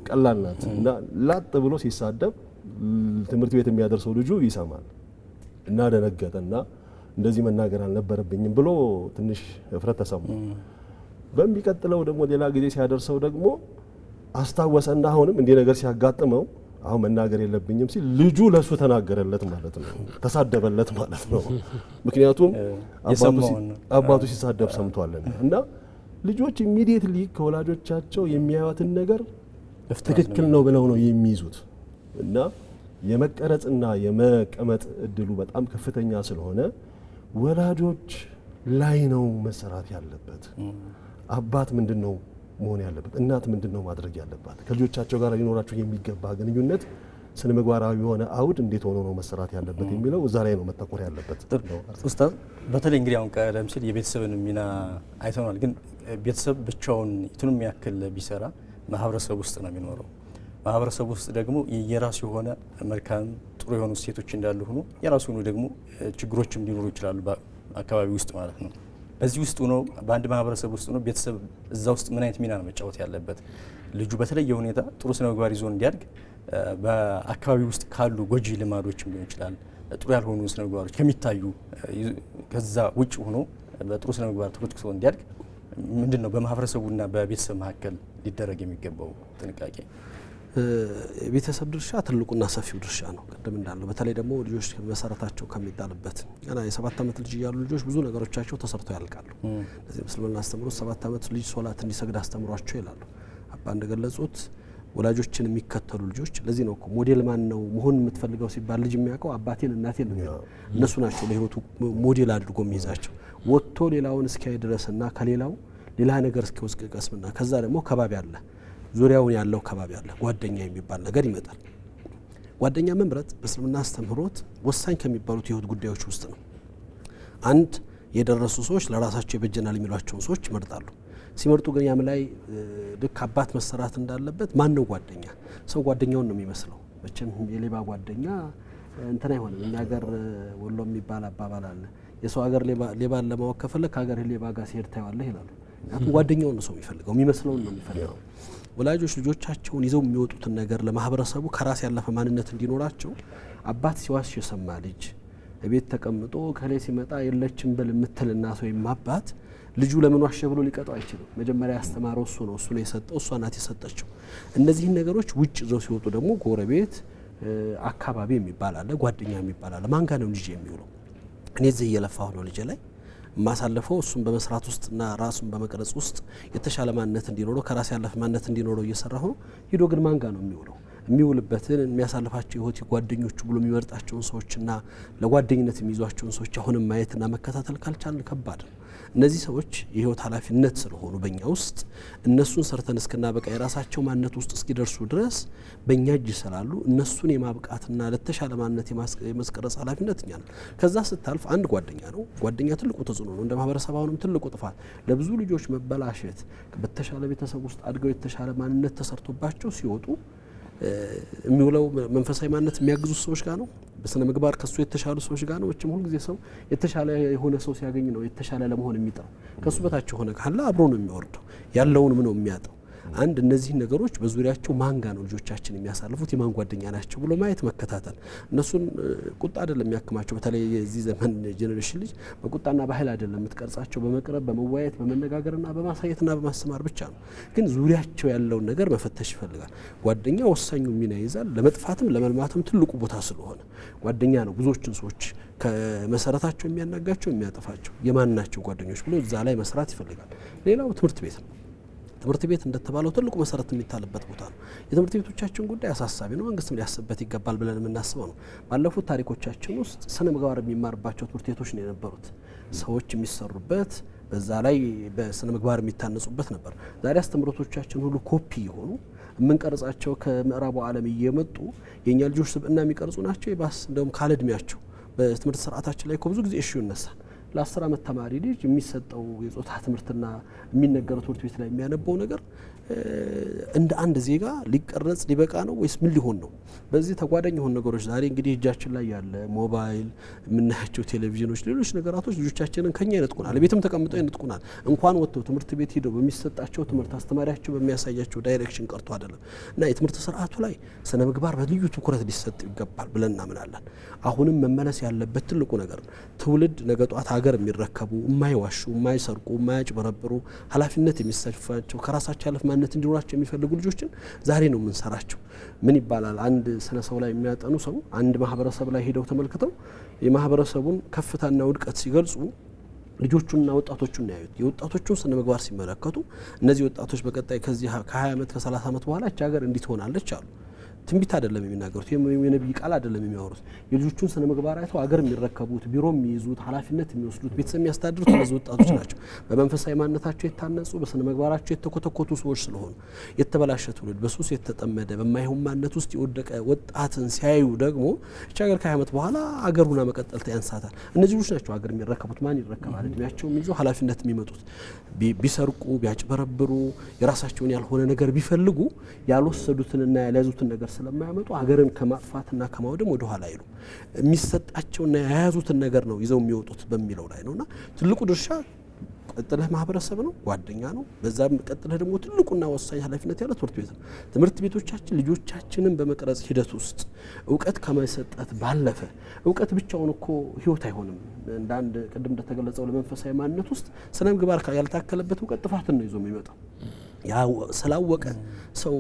ቀላል ናት እና ላጥ ብሎ ሲሳደብ ትምህርት ቤት የሚያደርሰው ልጁ ይሰማል እና ደነገጠና እንደዚህ መናገር አልነበረብኝም ብሎ ትንሽ እፍረት ተሰማው። በሚቀጥለው ደግሞ ሌላ ጊዜ ሲያደርሰው ደግሞ አስታወሰና አሁንም እንዲህ ነገር ሲያጋጥመው አሁን መናገር የለብኝም ሲል ልጁ ለሱ ተናገረለት ማለት ነው፣ ተሳደበለት ማለት ነው። ምክንያቱም አባቱ ሲሳደብ ሰምቷልና እና ልጆች ኢሚዲየትሊ ከወላጆቻቸው የሚያዩትን ነገር ትክክል ነው ብለው ነው የሚይዙት እና የመቀረጽና የመቀመጥ እድሉ በጣም ከፍተኛ ስለሆነ ወላጆች ላይ ነው መሰራት ያለበት። አባት ምንድነው መሆን ያለበት? እናት ምንድነው ማድረግ ያለባት? ከልጆቻቸው ጋር ሊኖራቸው የሚገባ ግንኙነት ስነ ምግባራዊ የሆነ አውድ እንዴት ሆኖ ነው መሰራት ያለበት የሚለው እዛ ላይ ነው መተኮር ያለበት። ኡስታዝ በተለይ እንግዲህ አሁን ቀደም ሲል የቤተሰብን ሚና አይተናል። ግን ቤተሰብ ብቻውን የቱንም ያክል ቢሰራ ማህበረሰብ ውስጥ ነው የሚኖረው። ማህበረሰብ ውስጥ ደግሞ የራሱ የሆነ መልካም ጥሩ የሆኑ እሴቶች እንዳሉ ሆኖ የራሱ የሆኑ ደግሞ ችግሮችም ሊኖሩ ይችላሉ በአካባቢ ውስጥ ማለት ነው። በዚህ ውስጥ ሆኖ በአንድ ማህበረሰብ ውስጥ ሆኖ ቤተሰብ እዛ ውስጥ ምን አይነት ሚና ነው መጫወት ያለበት? ልጁ በተለየ ሁኔታ ጥሩ ስነ ምግባር ይዞ እንዲያድግ በአካባቢ ውስጥ ካሉ ጎጂ ልማዶችም ሊሆን ይችላል፣ ጥሩ ያልሆኑ ስነ ምግባሮች ከሚታዩ ከዛ ውጭ ሆኖ በጥሩ ስነ ምግባር ተኮትኩቶ እንዲያድግ ምንድነው በማህበረሰቡና በቤተሰብ መካከል ሊደረግ የሚገባው ጥንቃቄ? የቤተሰብ ድርሻ ትልቁና ሰፊው ድርሻ ነው። ቅድም እንዳለው በተለይ ደግሞ ልጆች መሰረታቸው ከሚጣልበት ገና የ7 ዓመት ልጅ ያሉ ልጆች ብዙ ነገሮቻቸው ተሰርተው ያልቃሉ። ለዚህ ምስልምና አስተምሮ 7 ዓመት ልጅ ሶላት እንዲሰግድ አስተምሯቸው ይላሉ። አባ እንደገለጹት ወላጆችን የሚከተሉ ልጆች ለዚህ ነው እኮ ሞዴል ማን ነው መሆን የምትፈልገው ሲባል ልጅ የሚያውቀው አባቴን እናቴን ነው። እነሱ ናቸው ለህይወቱ ሞዴል አድርጎ የሚይዛቸው። ወጥቶ ሌላውን እስኪያይ ድረስና ከሌላው ሌላ ነገር እስኪወስቅ ቀስምና ከዛ ደግሞ ከባቢ አለ፣ ዙሪያውን ያለው ከባቢ አለ፣ ጓደኛ የሚባል ነገር ይመጣል። ጓደኛ መምረጥ በእስልምና አስተምህሮት ወሳኝ ከሚባሉት የህይወት ጉዳዮች ውስጥ ነው። አንድ የደረሱ ሰዎች ለራሳቸው ይበጀናል የሚሏቸውን ሰዎች ይመርጣሉ። ሲመርጡ ግን ያም ላይ ልክ አባት መሰራት እንዳለበት ማን ነው ጓደኛ? ሰው ጓደኛውን ነው የሚመስለው። መቼም የሌባ ጓደኛ እንትን አይሆንም። እኛ ሀገር ወሎ የሚባል አባባል አለ፣ የሰው ሀገር ሌባን ለማወቅ ከፈለክ ከሀገር ሌባ ጋር ሲሄድ ታየዋለህ ይላሉ። ምክንያቱም ጓደኛውን ነው ሰው የሚፈልገው፣ የሚመስለውን ነው የሚፈልገው። ወላጆች ልጆቻቸውን ይዘው የሚወጡትን ነገር ለማህበረሰቡ ከራስ ያለፈ ማንነት እንዲኖራቸው አባት ሲዋሽ የሰማ ልጅ ቤት ተቀምጦ ከሌ ሲመጣ የለችም ብል የምትል እናት ወይም አባት ልጁ ለምን ዋሸ ብሎ ሊቀጣው አይችልም። መጀመሪያ ያስተማረው እሱ ነው፣ እሱ ነው የሰጠው፣ እሷ ናት የሰጠችው። እነዚህን ነገሮች ውጭ ይዘው ሲወጡ ደግሞ ጎረቤት፣ አካባቢ የሚባል አለ፣ ጓደኛ የሚባል አለ። ማን ጋር ነው ልጅ የሚውለው? እኔ እዚህ እየለፋሁ ነው ልጅ ላይ ማሳለፈው እሱን በመስራት ውስጥና ራሱን በመቅረጽ ውስጥ የተሻለ ማንነት እንዲኖረው ከራስ ያለፈ ማንነት እንዲኖረው እየሰራሁ ነው። ሂዶ ግን ማን ጋር ነው የሚውለው? የሚውልበትን የሚያሳልፋቸው ህይወት ጓደኞቹ ብሎ የሚመርጣቸውን ሰዎችና ለጓደኝነት የሚይዟቸውን ሰዎች አሁንም ማየትና መከታተል ካልቻልን ከባድ ነው። እነዚህ ሰዎች የህይወት ኃላፊነት ስለሆኑ በእኛ ውስጥ እነሱን ሰርተን እስክናበቃ የራሳቸው ማንነት ውስጥ እስኪደርሱ ድረስ በእኛ እጅ ስላሉ እነሱን የማብቃትና ለተሻለ ማንነት የማስቀረጽ ኃላፊነት እኛ ነን። ከዛ ስታልፍ አንድ ጓደኛ ነው። ጓደኛ ትልቁ ተጽዕኖ ነው። እንደ ማህበረሰብ አሁንም ትልቁ ጥፋት ለብዙ ልጆች መበላሸት በተሻለ ቤተሰብ ውስጥ አድገው የተሻለ ማንነት ተሰርቶባቸው ሲወጡ የሚውለው መንፈሳዊ ማንነት የሚያግዙ ሰዎች ጋር ነው። በስነ ምግባር ከሱ የተሻሉ ሰዎች ጋር ነው። ሁሉ ጊዜ ሰው የተሻለ የሆነ ሰው ሲያገኝ ነው የተሻለ ለመሆን የሚጥረው። ከሱ በታች ሆነ ካለ አብሮ ነው የሚወርደው፣ ያለውንም ነው የሚያጣው። አንድ እነዚህ ነገሮች በዙሪያቸው ማን ጋር ነው ልጆቻችን የሚያሳልፉት፣ የማን ጓደኛ ናቸው ብሎ ማየት መከታተል። እነሱን ቁጣ አይደለም የሚያክማቸው። በተለይ የዚህ ዘመን ጄኔሬሽን ልጅ በቁጣና በኃይል አይደለም የምትቀርጻቸው፣ በመቅረብ በመወያየት በመነጋገርና በማሳየትና በማስተማር ብቻ ነው። ግን ዙሪያቸው ያለውን ነገር መፈተሽ ይፈልጋል። ጓደኛ ወሳኙ ሚና ይይዛል። ለመጥፋትም ለመልማትም ትልቁ ቦታ ስለሆነ ጓደኛ ነው ብዙዎችን ሰዎች ከመሰረታቸው የሚያናጋቸው የሚያጠፋቸው። የማን ናቸው ጓደኞች ብሎ እዛ ላይ መስራት ይፈልጋል። ሌላው ትምህርት ቤት ነው። ትምህርት ቤት እንደተባለው ትልቁ መሰረት የሚጣልበት ቦታ ነው። የትምህርት ቤቶቻችን ጉዳይ አሳሳቢ ነው። መንግስትም ሊያስብበት ይገባል ብለን የምናስበው ነው። ባለፉት ታሪኮቻችን ውስጥ ስነ ምግባር የሚማርባቸው ትምህርት ቤቶች ነው የነበሩት። ሰዎች የሚሰሩበት በዛ ላይ በስነ ምግባር የሚታነጹበት ነበር። ዛሬ አስተምሮቶቻችን ሁሉ ኮፒ የሆኑ የምንቀርጻቸው ከምዕራቡ ዓለም እየመጡ የእኛ ልጆች ስብዕና የሚቀርጹ ናቸው። ይባስ እንደውም ካለ እድሜያቸው በትምህርት ስርዓታችን ላይ ብዙ ጊዜ እሹ ይነሳል። ለ10 ዓመት ተማሪ ልጅ የሚሰጠው የጾታ ትምህርትና የሚነገረው ትምህርት ቤት ላይ የሚያነበው ነገር እንደ አንድ ዜጋ ሊቀረጽ ሊበቃ ነው ወይስ ምን ሊሆን ነው? በዚህ ተጓዳኝ የሆኑ ነገሮች ዛሬ እንግዲህ እጃችን ላይ ያለ ሞባይል፣ የምናያቸው ቴሌቪዥኖች፣ ሌሎች ነገራቶች ልጆቻችንን ከኛ ይነጥቁናል። ቤትም ተቀምጠው ይነጥቁናል። እንኳን ወጥተው ትምህርት ቤት ሄደው በሚሰጣቸው ትምህርት አስተማሪያቸው በሚያሳያቸው ዳይሬክሽን ቀርቶ አይደለም እና የትምህርት ስርዓቱ ላይ ስነ ምግባር በልዩ ትኩረት ሊሰጥ ይገባል ብለን እናምናለን። አሁንም መመለስ ያለበት ትልቁ ነገር ትውልድ ነገ ጧት ሀገር የሚረከቡ የማይዋሹ፣ የማይሰርቁ፣ የማያጭበረብሩ ኃላፊነት የሚሰፋቸው ከራሳቸው ያለፈ ማንነት እንዲኖራቸው የሚፈልጉ ልጆችን ዛሬ ነው የምንሰራቸው። ምን ይባላል? አንድ ስነ ሰው ላይ የሚያጠኑ ሰው አንድ ማህበረሰብ ላይ ሄደው ተመልክተው የማህበረሰቡን ከፍታና ውድቀት ሲገልጹ ልጆቹንና ወጣቶቹን ያዩት። የወጣቶቹን ስነ ምግባር ሲመለከቱ እነዚህ ወጣቶች በቀጣይ ከዚህ ከ20 ዓመት ከ30 ዓመት በኋላ እቺ ሀገር እንዲህ ትሆናለች አሉ። ትንቢት አይደለም የሚናገሩት፣ የነብይ ቃል አይደለም የሚያወሩት። የልጆቹን ስነ ምግባር አይተው ሀገር የሚረከቡት፣ ቢሮ የሚይዙት፣ ኃላፊነት የሚወስዱት፣ ቤተሰብ የሚያስተዳድሩት እነዚህ ወጣቶች ናቸው። በመንፈሳዊ ማንነታቸው የታነጹ በስነ ምግባራቸው የተኮተኮቱ ሰዎች ስለሆኑ የተበላሸ ትውልድ በሱስ የተጠመደ በማይሆን ማንነት ውስጥ የወደቀ ወጣትን ሲያዩ ደግሞ እቺ ሀገር ከ20 ዓመት በኋላ ሀገር ሁና መቀጠል ያንሳታል። እነዚህ ልጆች ናቸው ሀገር የሚረከቡት። ማን ይረከባል? እድሜያቸው የሚይዘው ኃላፊነት የሚመጡት ቢሰርቁ፣ ቢያጭበረብሩ፣ የራሳቸውን ያልሆነ ነገር ቢፈልጉ ያልወሰዱትንና ያልያዙትን ነገር ስለማያመጡ ሀገርን ከማጥፋትና ከማውደም ወደ ኋላ አይሉ። የሚሰጣቸውና የያዙትን ነገር ነው ይዘው የሚወጡት በሚለው ላይ ነውና ትልቁ ድርሻ ቀጥለህ ማህበረሰብ ነው፣ ጓደኛ ነው። በዛም ቀጥለህ ደግሞ ትልቁና ወሳኝ ኃላፊነት ያለው ትምህርት ቤት ነው። ትምህርት ቤቶቻችን ልጆቻችንን በመቅረጽ ሂደት ውስጥ እውቀት ከመሰጠት ባለፈ እውቀት ብቻውን እኮ ህይወት አይሆንም። እንደ አንድ ቅድም እንደተገለጸው ለመንፈሳዊ ማንነት ውስጥ ስነ ምግባር ያልታከለበት እውቀት ጥፋትን ነው ይዞ የሚመጣው። ያ ስላወቀ ሰው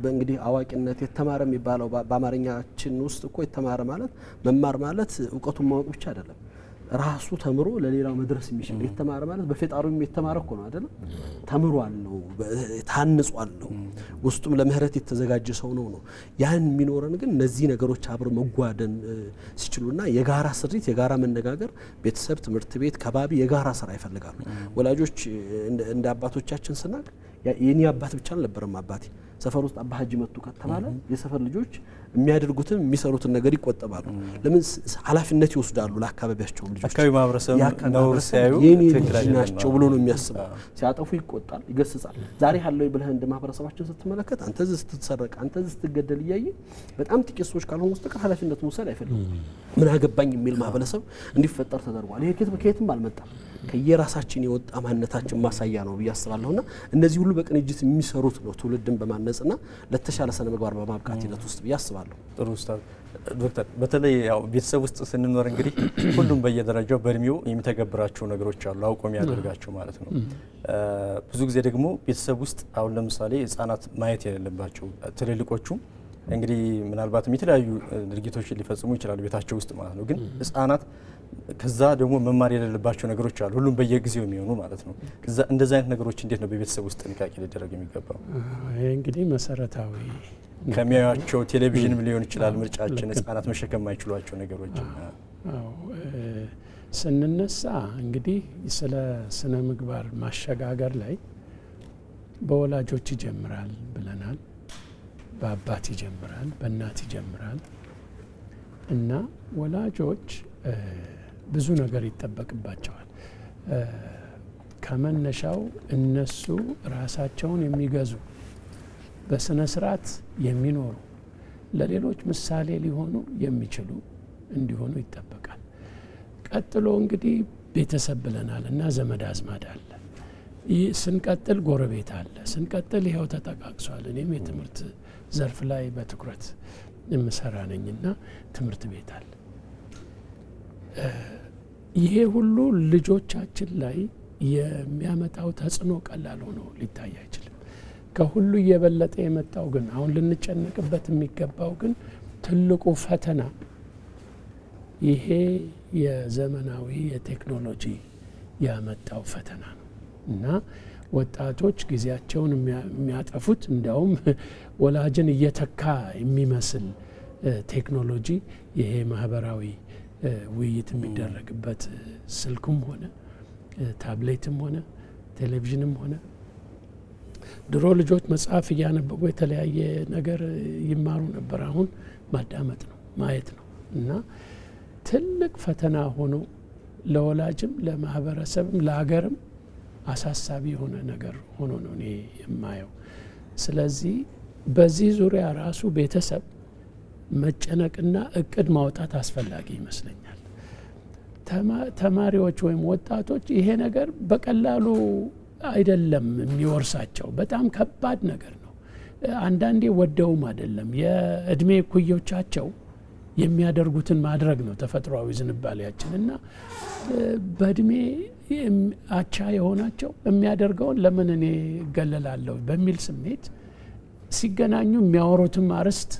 በእንግዲህ አዋቂነት የተማረ የሚባለው በአማርኛችን ውስጥ እኮ የተማረ ማለት መማር ማለት እውቀቱን ማወቅ ብቻ አይደለም፣ ራሱ ተምሮ ለሌላው መድረስ የሚችል የተማረ ማለት በፈጣሪው የተማረ እኮ ነው አይደለም። ተምሯል ነው፣ ታንጿል ነው፣ ውስጡም ለምህረት የተዘጋጀ ሰው ነው። ያን የሚኖረን ግን እነዚህ ነገሮች አብረው መጓደን ሲችሉና የጋራ ስሪት፣ የጋራ መነጋገር፣ ቤተሰብ፣ ትምህርት ቤት፣ ከባቢ የጋራ ስራ ይፈልጋሉ። ወላጆች እንደ አባቶቻችን ስናቅ የኔ አባት ብቻ አልነበረም አባቴ። ሰፈር ውስጥ አባ ሀጂ መጡ ከተባለ የሰፈር ልጆች የሚያደርጉትን የሚሰሩትን ነገር ይቆጠባሉ። ለምን ኃላፊነት ይወስዳሉ ለአካባቢያቸው ልጆች። አካባቢ ማህበረሰብ ነው ሲያዩ ትክክለኛ ናቸው ብሎ ነው የሚያስበው። ሲያጠፉ ይቆጣል፣ ይገስጻል። ዛሬ ያለው ብለህ እንደ ማህበረሰባችን ስትመለከት አንተ እዚህ ስትሰረቅ፣ አንተ እዚህ ስትገደል እያየ በጣም ጥቂት ሰዎች ካልሆኑ ውስጥ ኃላፊነት መውሰድ አይፈልጉም። ምን አገባኝ የሚል ማህበረሰብ እንዲፈጠር ተደርጓል። ይሄ ከየትም አልመጣም፣ ከየራሳችን የወጣ ማንነታችን ማሳያ ነው ብዬ አስባለሁና እነዚህ ሁሉ በቅንጅት የሚሰሩት ነው ትውልድን በማነጽና ለተሻለ ስነ ምግባር በማብቃት ሂደት ውስጥ ብዬ አስባለሁ። ጥሩ ኡስታዝ። ዶክተር በተለይ ያው ቤተሰብ ውስጥ ስንኖር እንግዲህ ሁሉም በየደረጃው በእድሜው የሚተገብራቸው ነገሮች አሉ፣ አውቆ የሚያደርጋቸው ማለት ነው። ብዙ ጊዜ ደግሞ ቤተሰብ ውስጥ አሁን ለምሳሌ ህጻናት ማየት የሌለባቸው ትልልቆቹ እንግዲህ ምናልባትም የተለያዩ ድርጊቶችን ሊፈጽሙ ይችላሉ ቤታቸው ውስጥ ማለት ነው። ግን ህጻናት ከዛ ደግሞ መማር የሌለባቸው ነገሮች አሉ፣ ሁሉም በየጊዜው የሚሆኑ ማለት ነው። እንደዚህ አይነት ነገሮች እንዴት ነው በቤተሰብ ውስጥ ጥንቃቄ ሊደረግ የሚገባው? ይሄ እንግዲህ መሰረታዊ ከሚያዩቸው ቴሌቪዥንም ሊሆን ይችላል ምርጫችን፣ ህጻናት መሸከም የማይችሏቸው ነገሮች። ስንነሳ እንግዲህ ስለ ስነ ምግባር ማሸጋገር ላይ በወላጆች ይጀምራል ብለናል። በአባት ይጀምራል፣ በእናት ይጀምራል እና ወላጆች ብዙ ነገር ይጠበቅባቸዋል። ከመነሻው እነሱ ራሳቸውን የሚገዙ በስነ ስርዓት የሚኖሩ ለሌሎች ምሳሌ ሊሆኑ የሚችሉ እንዲሆኑ ይጠበቃል። ቀጥሎ እንግዲህ ቤተሰብ ብለናል እና ዘመድ አዝማድ አለ። ስንቀጥል ጎረቤት አለ። ስንቀጥል ይኸው ተጠቃቅሷል። እኔም የትምህርት ዘርፍ ላይ በትኩረት የምሰራ ነኝና ትምህርት ቤት አለ። ይሄ ሁሉ ልጆቻችን ላይ የሚያመጣው ተጽዕኖ ቀላል ሆኖ ሊታይ አይችልም። ከሁሉ እየበለጠ የመጣው ግን አሁን ልንጨነቅበት የሚገባው ግን ትልቁ ፈተና ይሄ የዘመናዊ የቴክኖሎጂ ያመጣው ፈተና ነው እና ወጣቶች ጊዜያቸውን የሚያጠፉት እንዲያውም ወላጅን እየተካ የሚመስል ቴክኖሎጂ ይሄ ማህበራዊ ውይይት የሚደረግበት ስልኩም ሆነ ታብሌትም ሆነ ቴሌቪዥንም ሆነ ድሮ ልጆች መጽሐፍ እያነበቡ የተለያየ ነገር ይማሩ ነበር። አሁን ማዳመጥ ነው፣ ማየት ነው እና ትልቅ ፈተና ሆኖ ለወላጅም ለማህበረሰብም ለሀገርም አሳሳቢ የሆነ ነገር ሆኖ ነው እኔ የማየው። ስለዚህ በዚህ ዙሪያ ራሱ ቤተሰብ መጨነቅና እቅድ ማውጣት አስፈላጊ ይመስለኛል። ተማሪዎች ወይም ወጣቶች ይሄ ነገር በቀላሉ አይደለም የሚወርሳቸው፣ በጣም ከባድ ነገር ነው። አንዳንዴ ወደውም አይደለም የእድሜ እኩዮቻቸው የሚያደርጉትን ማድረግ ነው ተፈጥሯዊ ዝንባሌያችን እና በእድሜ አቻ የሆናቸው የሚያደርገውን ለምን እኔ እገለላለሁ በሚል ስሜት ሲገናኙ የሚያወሩትም አርዕስት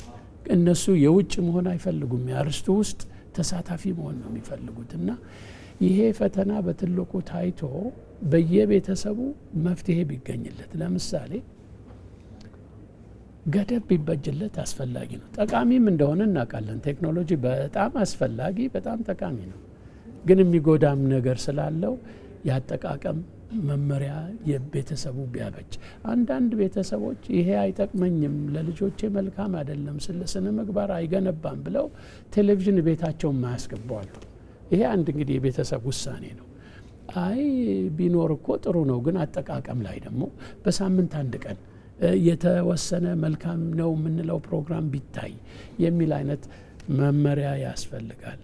እነሱ የውጭ መሆን አይፈልጉም፣ የአርዕስቱ ውስጥ ተሳታፊ መሆን ነው የሚፈልጉት እና ይሄ ፈተና በትልቁ ታይቶ በየቤተሰቡ መፍትሄ ቢገኝለት፣ ለምሳሌ ገደብ ቢበጅለት አስፈላጊ ነው። ጠቃሚም እንደሆነ እናውቃለን። ቴክኖሎጂ በጣም አስፈላጊ በጣም ጠቃሚ ነው። ግን የሚጎዳም ነገር ስላለው ያጠቃቀም መመሪያ የቤተሰቡ ቢያበጅ። አንዳንድ ቤተሰቦች ይሄ አይጠቅመኝም፣ ለልጆቼ መልካም አይደለም፣ ስነ ምግባር አይገነባም ብለው ቴሌቪዥን ቤታቸው ማያስገባዋሉ። ይሄ አንድ እንግዲህ የቤተሰብ ውሳኔ ነው። አይ ቢኖር እኮ ጥሩ ነው፣ ግን አጠቃቀም ላይ ደግሞ በሳምንት አንድ ቀን የተወሰነ መልካም ነው የምንለው ፕሮግራም ቢታይ የሚል አይነት መመሪያ ያስፈልጋል።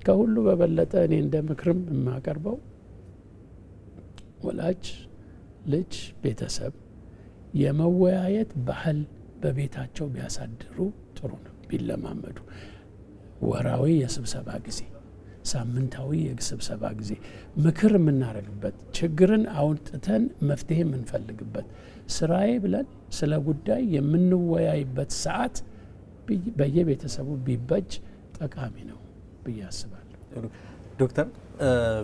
ከሁሉ በበለጠ እኔ እንደ ምክርም የማቀርበው ወላጅ፣ ልጅ፣ ቤተሰብ የመወያየት ባህል በቤታቸው ቢያሳድሩ ጥሩ ነው። ቢለማመዱ ወራዊ የስብሰባ ጊዜ፣ ሳምንታዊ የስብሰባ ጊዜ ምክር የምናደርግበት ችግርን አውጥተን መፍትሄ የምንፈልግበት ስራዬ ብለን ስለ ጉዳይ የምንወያይበት ሰዓት በየቤተሰቡ ቢበጅ ጠቃሚ ነው ብዬ አስባለሁ። ዶክተር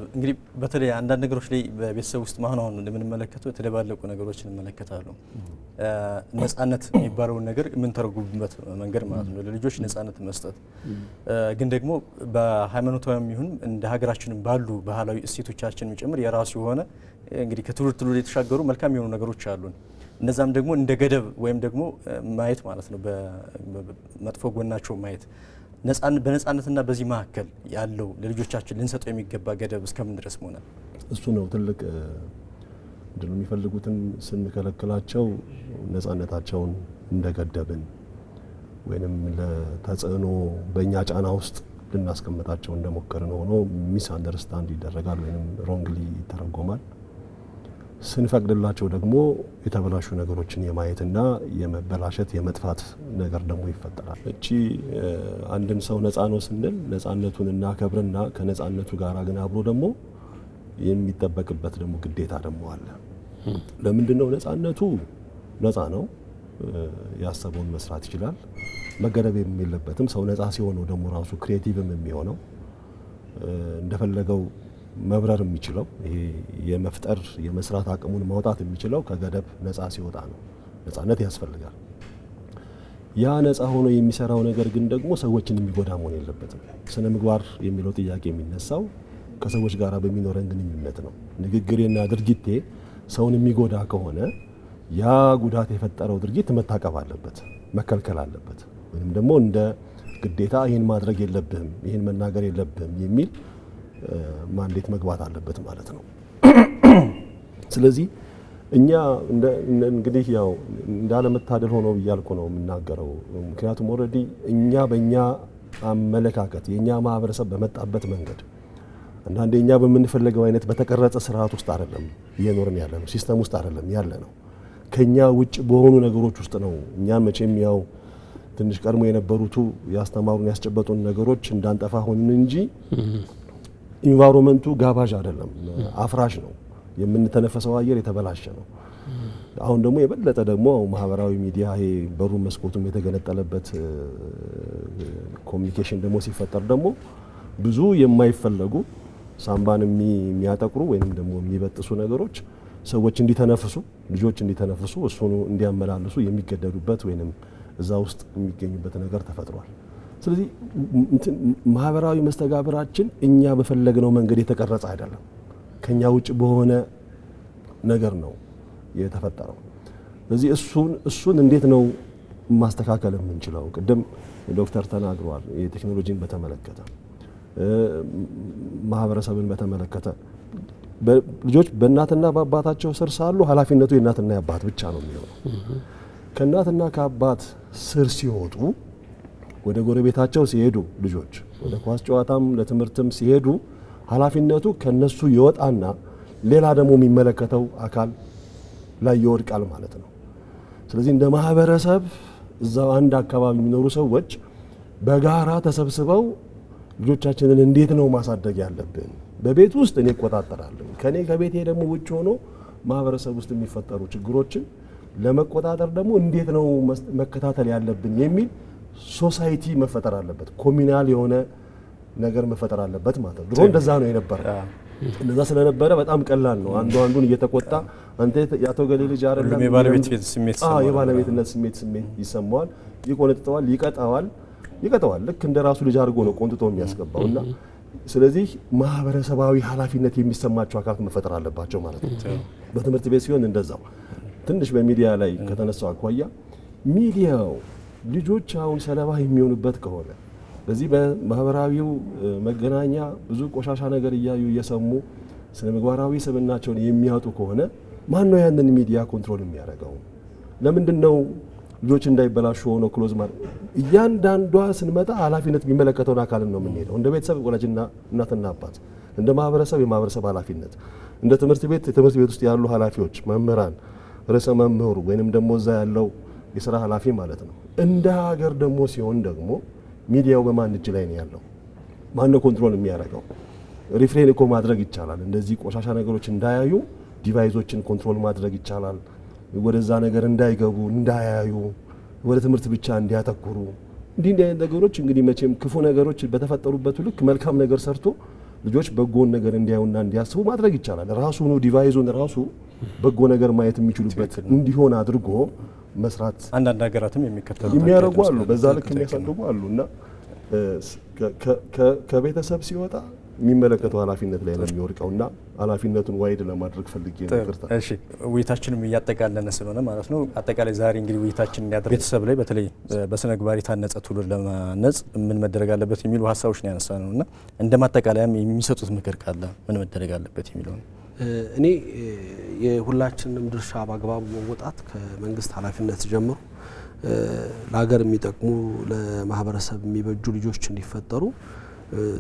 እንግዲህ በተለይ አንዳንድ ነገሮች ላይ በቤተሰብ ውስጥ ማሁን እንደምንመለከተው የተደባለቁ ነገሮችን እንመለከታለሁ። ነጻነት የሚባለውን ነገር የምንተረጉምበት መንገድ ማለት ነው፣ ለልጆች ነጻነት መስጠት። ግን ደግሞ በሃይማኖታዊም ይሁን እንደ ሀገራችንም ባሉ ባህላዊ እሴቶቻችን ጭምር የራሱ የሆነ እንግዲህ ከትውልድ ትውልድ የተሻገሩ መልካም የሆኑ ነገሮች አሉን። እነዛም ደግሞ እንደ ገደብ ወይም ደግሞ ማየት ማለት ነው፣ በመጥፎ ጎናቸው ማየት በነጻነትና በዚህ መካከል ያለው ለልጆቻችን ልንሰጠው የሚገባ ገደብ እስከምን ድረስ መሆን እሱ ነው ትልቅ እንድን የሚፈልጉትን ስንከለክላቸው ነጻነታቸውን እንደገደብን ወይንም ለተጽዕኖ በእኛ ጫና ውስጥ ልናስቀምጣቸው እንደሞከርን ሆኖ ሚስ አንደርስታንድ ይደረጋል ወይንም ሮንግሊ ይተረጎማል። ስንፈቅድላቸው ደግሞ የተበላሹ ነገሮችን የማየትና የመበላሸት የመጥፋት ነገር ደግሞ ይፈጠራል። እቺ አንድን ሰው ነጻ ነው ስንል ነጻነቱን እናከብርና ከነጻነቱ ጋር ግን አብሮ ደግሞ የሚጠበቅበት ደግሞ ግዴታ ደግሞ አለ። ለምንድነው ነጻነቱ? ነጻ ነው፣ ያሰበውን መስራት ይችላል፣ መገደብ የለበትም። ሰው ነጻ ሲሆን ደግሞ ራሱ ክሬቲቭም የሚሆነው እንደፈለገው መብረር የሚችለው ይሄ የመፍጠር የመስራት አቅሙን ማውጣት የሚችለው ከገደብ ነጻ ሲወጣ ነው። ነጻነት ያስፈልጋል። ያ ነጻ ሆኖ የሚሰራው ነገር ግን ደግሞ ሰዎችን የሚጎዳ መሆን የለበትም። ስነ ምግባር የሚለው ጥያቄ የሚነሳው ከሰዎች ጋር በሚኖረን ግንኙነት ነው። ንግግሬና ድርጊቴ ሰውን የሚጎዳ ከሆነ ያ ጉዳት የፈጠረው ድርጊት መታቀብ አለበት፣ መከልከል አለበት፣ ወይም ደግሞ እንደ ግዴታ ይህን ማድረግ የለብህም ይህን መናገር የለብህም የሚል ማንዴት መግባት አለበት ማለት ነው። ስለዚህ እኛ እንግዲህ ያው እንዳለመታደል ሆኖ እያልኩ ነው የምናገረው። ምክንያቱም ኦልሬዲ እኛ በእኛ አመለካከት የእኛ ማህበረሰብ በመጣበት መንገድ አንዳንዴ እኛ በምንፈልገው አይነት በተቀረጸ ስርዓት ውስጥ አይደለም እየኖርን ያለ ነው፣ ሲስተም ውስጥ አይደለም ያለ ነው። ከኛ ውጭ በሆኑ ነገሮች ውስጥ ነው። እኛ መቼም ያው ትንሽ ቀድሞ የነበሩቱ ያስተማሩን ያስጨበጡን ነገሮች እንዳንጠፋ ሆንን እንጂ ኢንቫይሮንመንቱ ጋባዥ አይደለም፣ አፍራሽ ነው። የምንተነፈሰው አየር የተበላሸ ነው። አሁን ደግሞ የበለጠ ደግሞ ማህበራዊ ሚዲያ ይሄ በሩ መስኮቱም የተገነጠለበት ኮሚኒኬሽን ደግሞ ሲፈጠር ደግሞ ብዙ የማይፈለጉ ሳምባን የሚያጠቁሩ ወይንም ደግሞ የሚበጥሱ ነገሮች ሰዎች እንዲተነፍሱ ልጆች እንዲተነፍሱ እሱን እንዲያመላልሱ የሚገደዱበት ወይንም እዛ ውስጥ የሚገኙበት ነገር ተፈጥሯል። ስለዚህ ማህበራዊ መስተጋብራችን እኛ በፈለግነው መንገድ የተቀረጸ አይደለም፣ ከኛ ውጭ በሆነ ነገር ነው የተፈጠረው። ስለዚህ እሱን እንዴት ነው ማስተካከል የምንችለው? ቅድም ዶክተር ተናግሯል። የቴክኖሎጂን በተመለከተ ማህበረሰብን በተመለከተ ልጆች በእናትና በአባታቸው ስር ሳሉ ኃላፊነቱ የእናትና የአባት ብቻ ነው የሚሆነው። ከእናትና ከአባት ስር ሲወጡ ወደ ጎረቤታቸው ሲሄዱ ልጆች ወደ ኳስ ጨዋታም ለትምህርትም ሲሄዱ ኃላፊነቱ ከነሱ ይወጣና ሌላ ደግሞ የሚመለከተው አካል ላይ ይወድቃል ማለት ነው። ስለዚህ እንደ ማህበረሰብ እዛው አንድ አካባቢ የሚኖሩ ሰዎች በጋራ ተሰብስበው ልጆቻችንን እንዴት ነው ማሳደግ ያለብን? በቤት ውስጥ እኔ እቆጣጠራለሁ፣ ከኔ ከቤቴ ደግሞ ውጭ ሆኖ ማህበረሰብ ውስጥ የሚፈጠሩ ችግሮችን ለመቆጣጠር ደግሞ እንዴት ነው መከታተል ያለብን የሚል ሶሳይቲ መፈጠር አለበት። ኮሚናል የሆነ ነገር መፈጠር አለበት ማለት ነው። ድሮ እንደዛ ነው የነበረ። እንደዛ ስለነበረ በጣም ቀላል ነው። አንዱ አንዱን እየተቆጣ አንተ ያቶ ገሌ ልጅ አይደለም የባለቤትነት ስሜት ይሰማዋል፣ ይቆነጥጠዋል፣ ይቀጣዋል። ልክ እንደ ራሱ ልጅ አድርጎ ነው ቆንጥጦ የሚያስገባውና ስለዚህ ማህበረሰባዊ ኃላፊነት የሚሰማቸው አካላት መፈጠር አለባቸው ማለት ነው። በትምህርት ቤት ሲሆን እንደዛው ትንሽ በሚዲያ ላይ ከተነሳው አኳያ ሚዲያው ልጆች አሁን ሰለባ የሚሆኑበት ከሆነ በዚህ በማህበራዊው መገናኛ ብዙ ቆሻሻ ነገር እያዩ እየሰሙ ስነ ምግባራዊ ስብዕናቸውን የሚያጡ ከሆነ ማን ነው ያንን ሚዲያ ኮንትሮል የሚያደርገው? ለምንድን ነው ልጆች እንዳይበላሹ ሆኖ ክሎዝ ማለት? እያንዳንዷ ስንመጣ ኃላፊነት የሚመለከተውን አካልን ነው የምንሄደው። እንደ ቤተሰብ ወላጅና እናትና አባት እንደ ማህበረሰብ የማህበረሰብ ኃላፊነት እንደ ትምህርት ቤት ውስጥ ያሉ ኃላፊዎች መምህራን ርዕሰ መምህሩ ወይንም ደግሞ እዛ ያለው የሥራ ኃላፊ ማለት ነው። እንደ ሀገር ደግሞ ሲሆን ደግሞ ሚዲያው በማን እጅ ላይ ነው ያለው? ማን ነው ኮንትሮል የሚያደርገው? ሪፍሬን እኮ ማድረግ ይቻላል። እንደዚህ ቆሻሻ ነገሮች እንዳያዩ ዲቫይሶችን ኮንትሮል ማድረግ ይቻላል። ወደዛ ነገር እንዳይገቡ እንዳያዩ ወደ ትምህርት ብቻ እንዲያተኩሩ እንዲህ አይነት ነገሮች እንግዲህ መቼም ክፉ ነገሮች በተፈጠሩበት ልክ መልካም ነገር ሰርቶ ልጆች በጎን ነገር እንዲያዩና እንዲያስቡ ማድረግ ይቻላል። ራሱ ነው ዲቫይሱን ራሱ በጎ ነገር ማየት የሚችሉበት እንዲሆን አድርጎ መስራት አንዳንድ ሀገራትም የሚያደርጉ አሉ፣ በዛ ልክ የሚያሳድጉ አሉ እና ከቤተሰብ ሲወጣ የሚመለከተው ኃላፊነት ላይ ነው የሚወርቀውና ኃላፊነቱን ዋይድ ለማድረግ ፈልጌ ነው። እሺ ውይይታችንም እያጠቃለለ ስለሆነ ማለት ነው አጠቃላይ ዛሬ እንግዲህ ውይይታችንን ያደረገው ቤተሰብ ላይ በተለይ በስነ ምግባር የታነጸ ትውልድ ለማነጽ ምን መደረግ አለበት የሚሉ ሀሳቦች ነው ያነሳነውና እንደማጠቃለያም የሚሰጡት ምክር ካለ ምን መደረግ አለበት የሚለው ነው። እኔ የሁላችንም ድርሻ በአግባቡ መወጣት ከመንግስት ኃላፊነት ጀምሮ ለሀገር የሚጠቅሙ ለማህበረሰብ የሚበጁ ልጆች እንዲፈጠሩ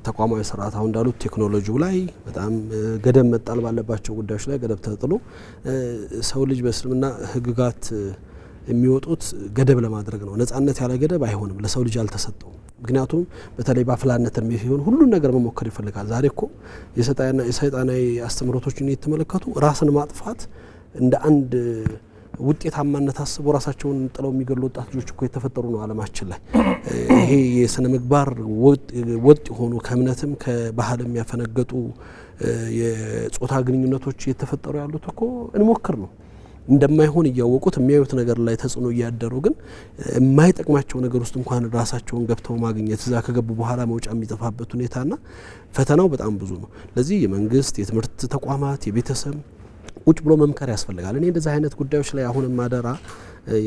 ተቋማዊ ስርዓት አሁን እንዳሉት ቴክኖሎጂው ላይ በጣም ገደብ መጣል ባለባቸው ጉዳዮች ላይ ገደብ ተጥሎ ሰው ልጅ በእስልምና ህግጋት የሚወጡት ገደብ ለማድረግ ነው። ነጻነት ያለ ገደብ አይሆንም፣ ለሰው ልጅ አልተሰጠውም። ምክንያቱም በተለይ በአፍላነት እድሜ ሲሆን ሁሉን ነገር መሞከር ይፈልጋል። ዛሬ እኮ የሰይጣናዊ አስተምሮቶችን እየተመለከቱ ራስን ማጥፋት እንደ አንድ ውጤታማነት አስቦ ራሳቸውን ጥለው የሚገሉ ወጣት ልጆች እኮ የተፈጠሩ ነው ዓለማችን ላይ። ይሄ የስነ ምግባር ወጥ የሆኑ ከእምነትም ከባህልም ያፈነገጡ የጾታ ግንኙነቶች እየተፈጠሩ ያሉት እኮ እንሞክር ነው እንደማይሆን እያወቁት የሚያዩት ነገር ላይ ተጽዕኖ እያደሩ ግን የማይጠቅማቸው ነገር ውስጥ እንኳን ራሳቸውን ገብተው ማግኘት እዛ ከገቡ በኋላ መውጫ የሚጠፋበት ሁኔታና ፈተናው በጣም ብዙ ነው። ለዚህ የመንግስት የትምህርት ተቋማት የቤተሰብ ቁጭ ብሎ መምከር ያስፈልጋል። እኔ እንደዚህ አይነት ጉዳዮች ላይ አሁንም ማደራ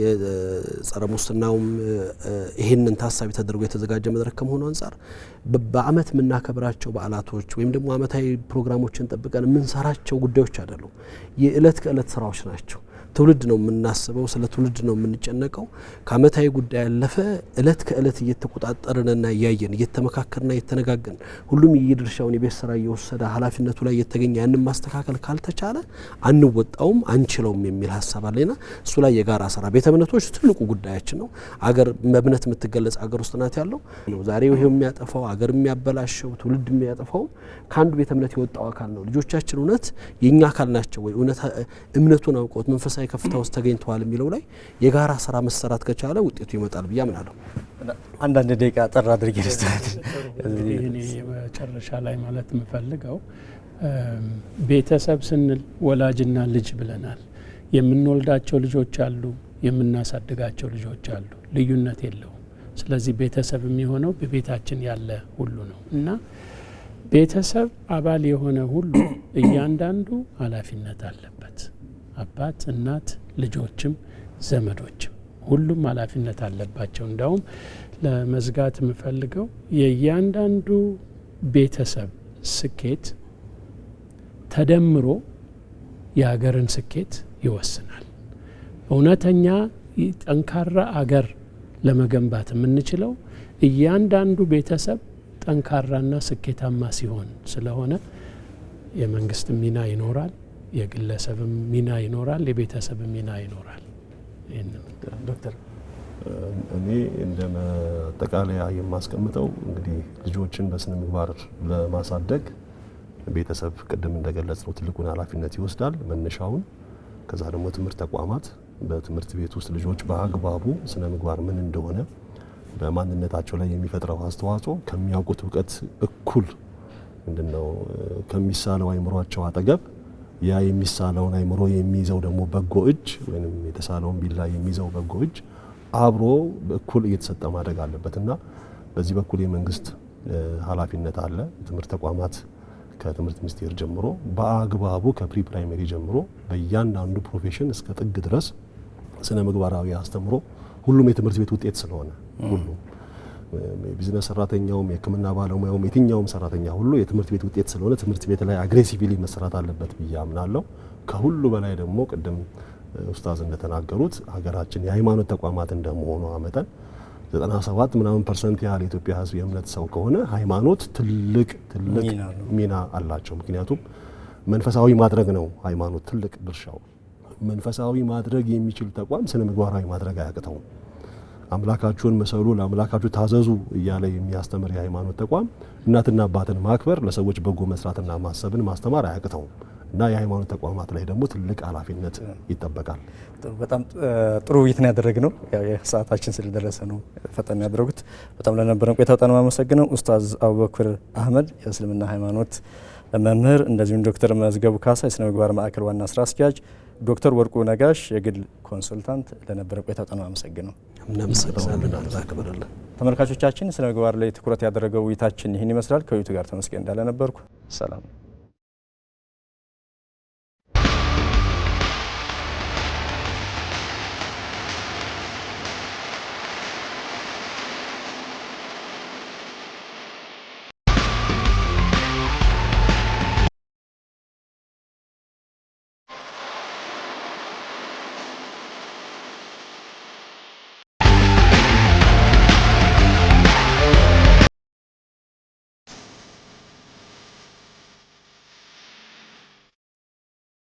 የጸረ ሙስናውም ይሄንን ታሳቢ ተደርጎ የተዘጋጀ መድረክ ከመሆኑ አንጻር በአመት የምናከብራቸው በዓላቶች ወይም ደግሞ አመታዊ ፕሮግራሞችን ጠብቀን የምንሰራቸው ጉዳዮች አይደሉም። የእለት ከእለት ስራዎች ናቸው። ትውልድ ነው የምናስበው፣ ስለ ትውልድ ነው የምንጨነቀው። ከአመታዊ ጉዳይ ያለፈ እለት ከእለት እየተቆጣጠርንና እያየን እየተመካከርና እየተነጋገርን ሁሉም የድርሻውን የቤት ስራ እየወሰደ ኃላፊነቱ ላይ እየተገኘ ያንን ማስተካከል ካልተቻለ አንወጣውም አንችለውም የሚል ሀሳብ አለና እሱ ላይ የጋራ ስራ ቤተ እምነቶች ትልቁ ጉዳያችን ነው። አገር በእምነት የምትገለጽ አገር ውስጥ ናት ያለው ነው። ዛሬ ይሄው የሚያጠፋው አገር የሚያበላሸው ትውልድ የሚያጠፋው ከአንዱ ቤተ እምነት የወጣው አካል ነው። ልጆቻችን እውነት የኛ አካል ናቸው ወይ እምነቱን አውቀውት መንፈሳዊ ከፍታ ውስጥ ተገኝተዋል የሚለው ላይ የጋራ ስራ መሰራት ከቻለ ውጤቱ ይመጣል ብዬ አምናለሁ። አንዳንድ ደቂቃ አጠር አድርጌ ልስጥራት። እኔ መጨረሻ ላይ ማለት የምፈልገው ቤተሰብ ስንል ወላጅና ልጅ ብለናል። የምንወልዳቸው ልጆች አሉ፣ የምናሳድጋቸው ልጆች አሉ። ልዩነት የለውም። ስለዚህ ቤተሰብ የሚሆነው በቤታችን ያለ ሁሉ ነው እና ቤተሰብ አባል የሆነ ሁሉ እያንዳንዱ ኃላፊነት አለበት። አባት፣ እናት፣ ልጆችም ዘመዶችም ሁሉም ኃላፊነት አለባቸው። እንዳውም ለመዝጋት የምፈልገው የእያንዳንዱ ቤተሰብ ስኬት ተደምሮ የሀገርን ስኬት ይወስናል። እውነተኛ ጠንካራ አገር ለመገንባት የምንችለው እያንዳንዱ ቤተሰብ ጠንካራና ስኬታማ ሲሆን ስለሆነ የመንግስት ሚና ይኖራል፣ የግለሰብም ሚና ይኖራል፣ የቤተሰብም ሚና ይኖራል። ዶክተር እኔ እንደ መጠቃለያ የማስቀምጠው እንግዲህ ልጆችን በስነ ምግባር ለማሳደግ ቤተሰብ ቅድም እንደገለጽነው ትልቁን ኃላፊነት ይወስዳል መነሻውን። ከዛ ደግሞ ትምህርት ተቋማት በትምህርት ቤት ውስጥ ልጆች በአግባቡ ስነ ምግባር ምን እንደሆነ በማንነታቸው ላይ የሚፈጥረው አስተዋጽኦ ከሚያውቁት እውቀት እኩል ምንድነው ከሚሳለው አይምሯቸው አጠገብ ያ የሚሳለውን አይምሮ የሚይዘው ደግሞ በጎ እጅ ወይም የተሳለውን ቢላ የሚይዘው በጎ እጅ አብሮ እኩል እየተሰጠ ማድረግ አለበትና በዚህ በኩል የመንግስት ኃላፊነት አለ። ትምህርት ተቋማት ከትምህርት ሚኒስቴር ጀምሮ በአግባቡ ከፕሪ ፕራይመሪ ጀምሮ በእያንዳንዱ ፕሮፌሽን እስከ ጥግ ድረስ ስነ ምግባራዊ አስተምሮ ሁሉም የትምህርት ቤት ውጤት ስለሆነ ሁሉም የቢዝነስ ሰራተኛውም የሕክምና ባለሙያውም የትኛውም ሰራተኛ ሁሉ የትምህርት ቤት ውጤት ስለሆነ ትምህርት ቤት ላይ አግሬሲቭሊ መሰራት አለበት ብዬ አምናለሁ። ከሁሉ በላይ ደግሞ ቅድም ኡስታዝ እንደተናገሩት ሀገራችን የሃይማኖት ተቋማት እንደመሆኗ መጠን 97 ምናምን % ያህል የኢትዮጵያ ሕዝብ የእምነት ሰው ከሆነ ሃይማኖት ትልቅ ሚና አላቸው። ምክንያቱም መንፈሳዊ ማድረግ ነው ሃይማኖት ትልቅ ድርሻው። መንፈሳዊ ማድረግ የሚችል ተቋም ስነ ምግባራዊ ማድረግ አያቅተውም። አምላካችሁን መሰሉ ለአምላካችሁ ታዘዙ እያለ የሚያስተምር የሃይማኖት ተቋም እናትና አባትን ማክበር፣ ለሰዎች በጎ መስራትና ማሰብን ማስተማር አያቅተውም እና የሃይማኖት ተቋማት ላይ ደግሞ ትልቅ ኃላፊነት ይጠበቃል። በጣም ጥሩ ውይይት ነው ያደረግነው። ያው የሰዓታችን ስለደረሰ ነው ፈጠን ያደረጉት። በጣም ለነበረን ቆይታ በጣም የማመሰግነው ኡስታዝ አቡበክር አህመድ የእስልምና ሃይማኖት መምህር፣ እንደዚሁም ዶክተር መዝገቡ ካሳ የስነ ምግባር ማዕከል ዋና ስራ አስኪያጅ፣ ዶክተር ወርቁ ነጋሽ የግል ኮንሱልታንት ለነበረን ቆይታ በጣም አመሰግነው። ተመልካቾቻችን ስነ ምግባር ላይ ትኩረት ያደረገው ውይይታችን ይህን ይመስላል። ከውይይቱ ጋር ተመስገን እንዳለ ነበርኩ። ሰላም።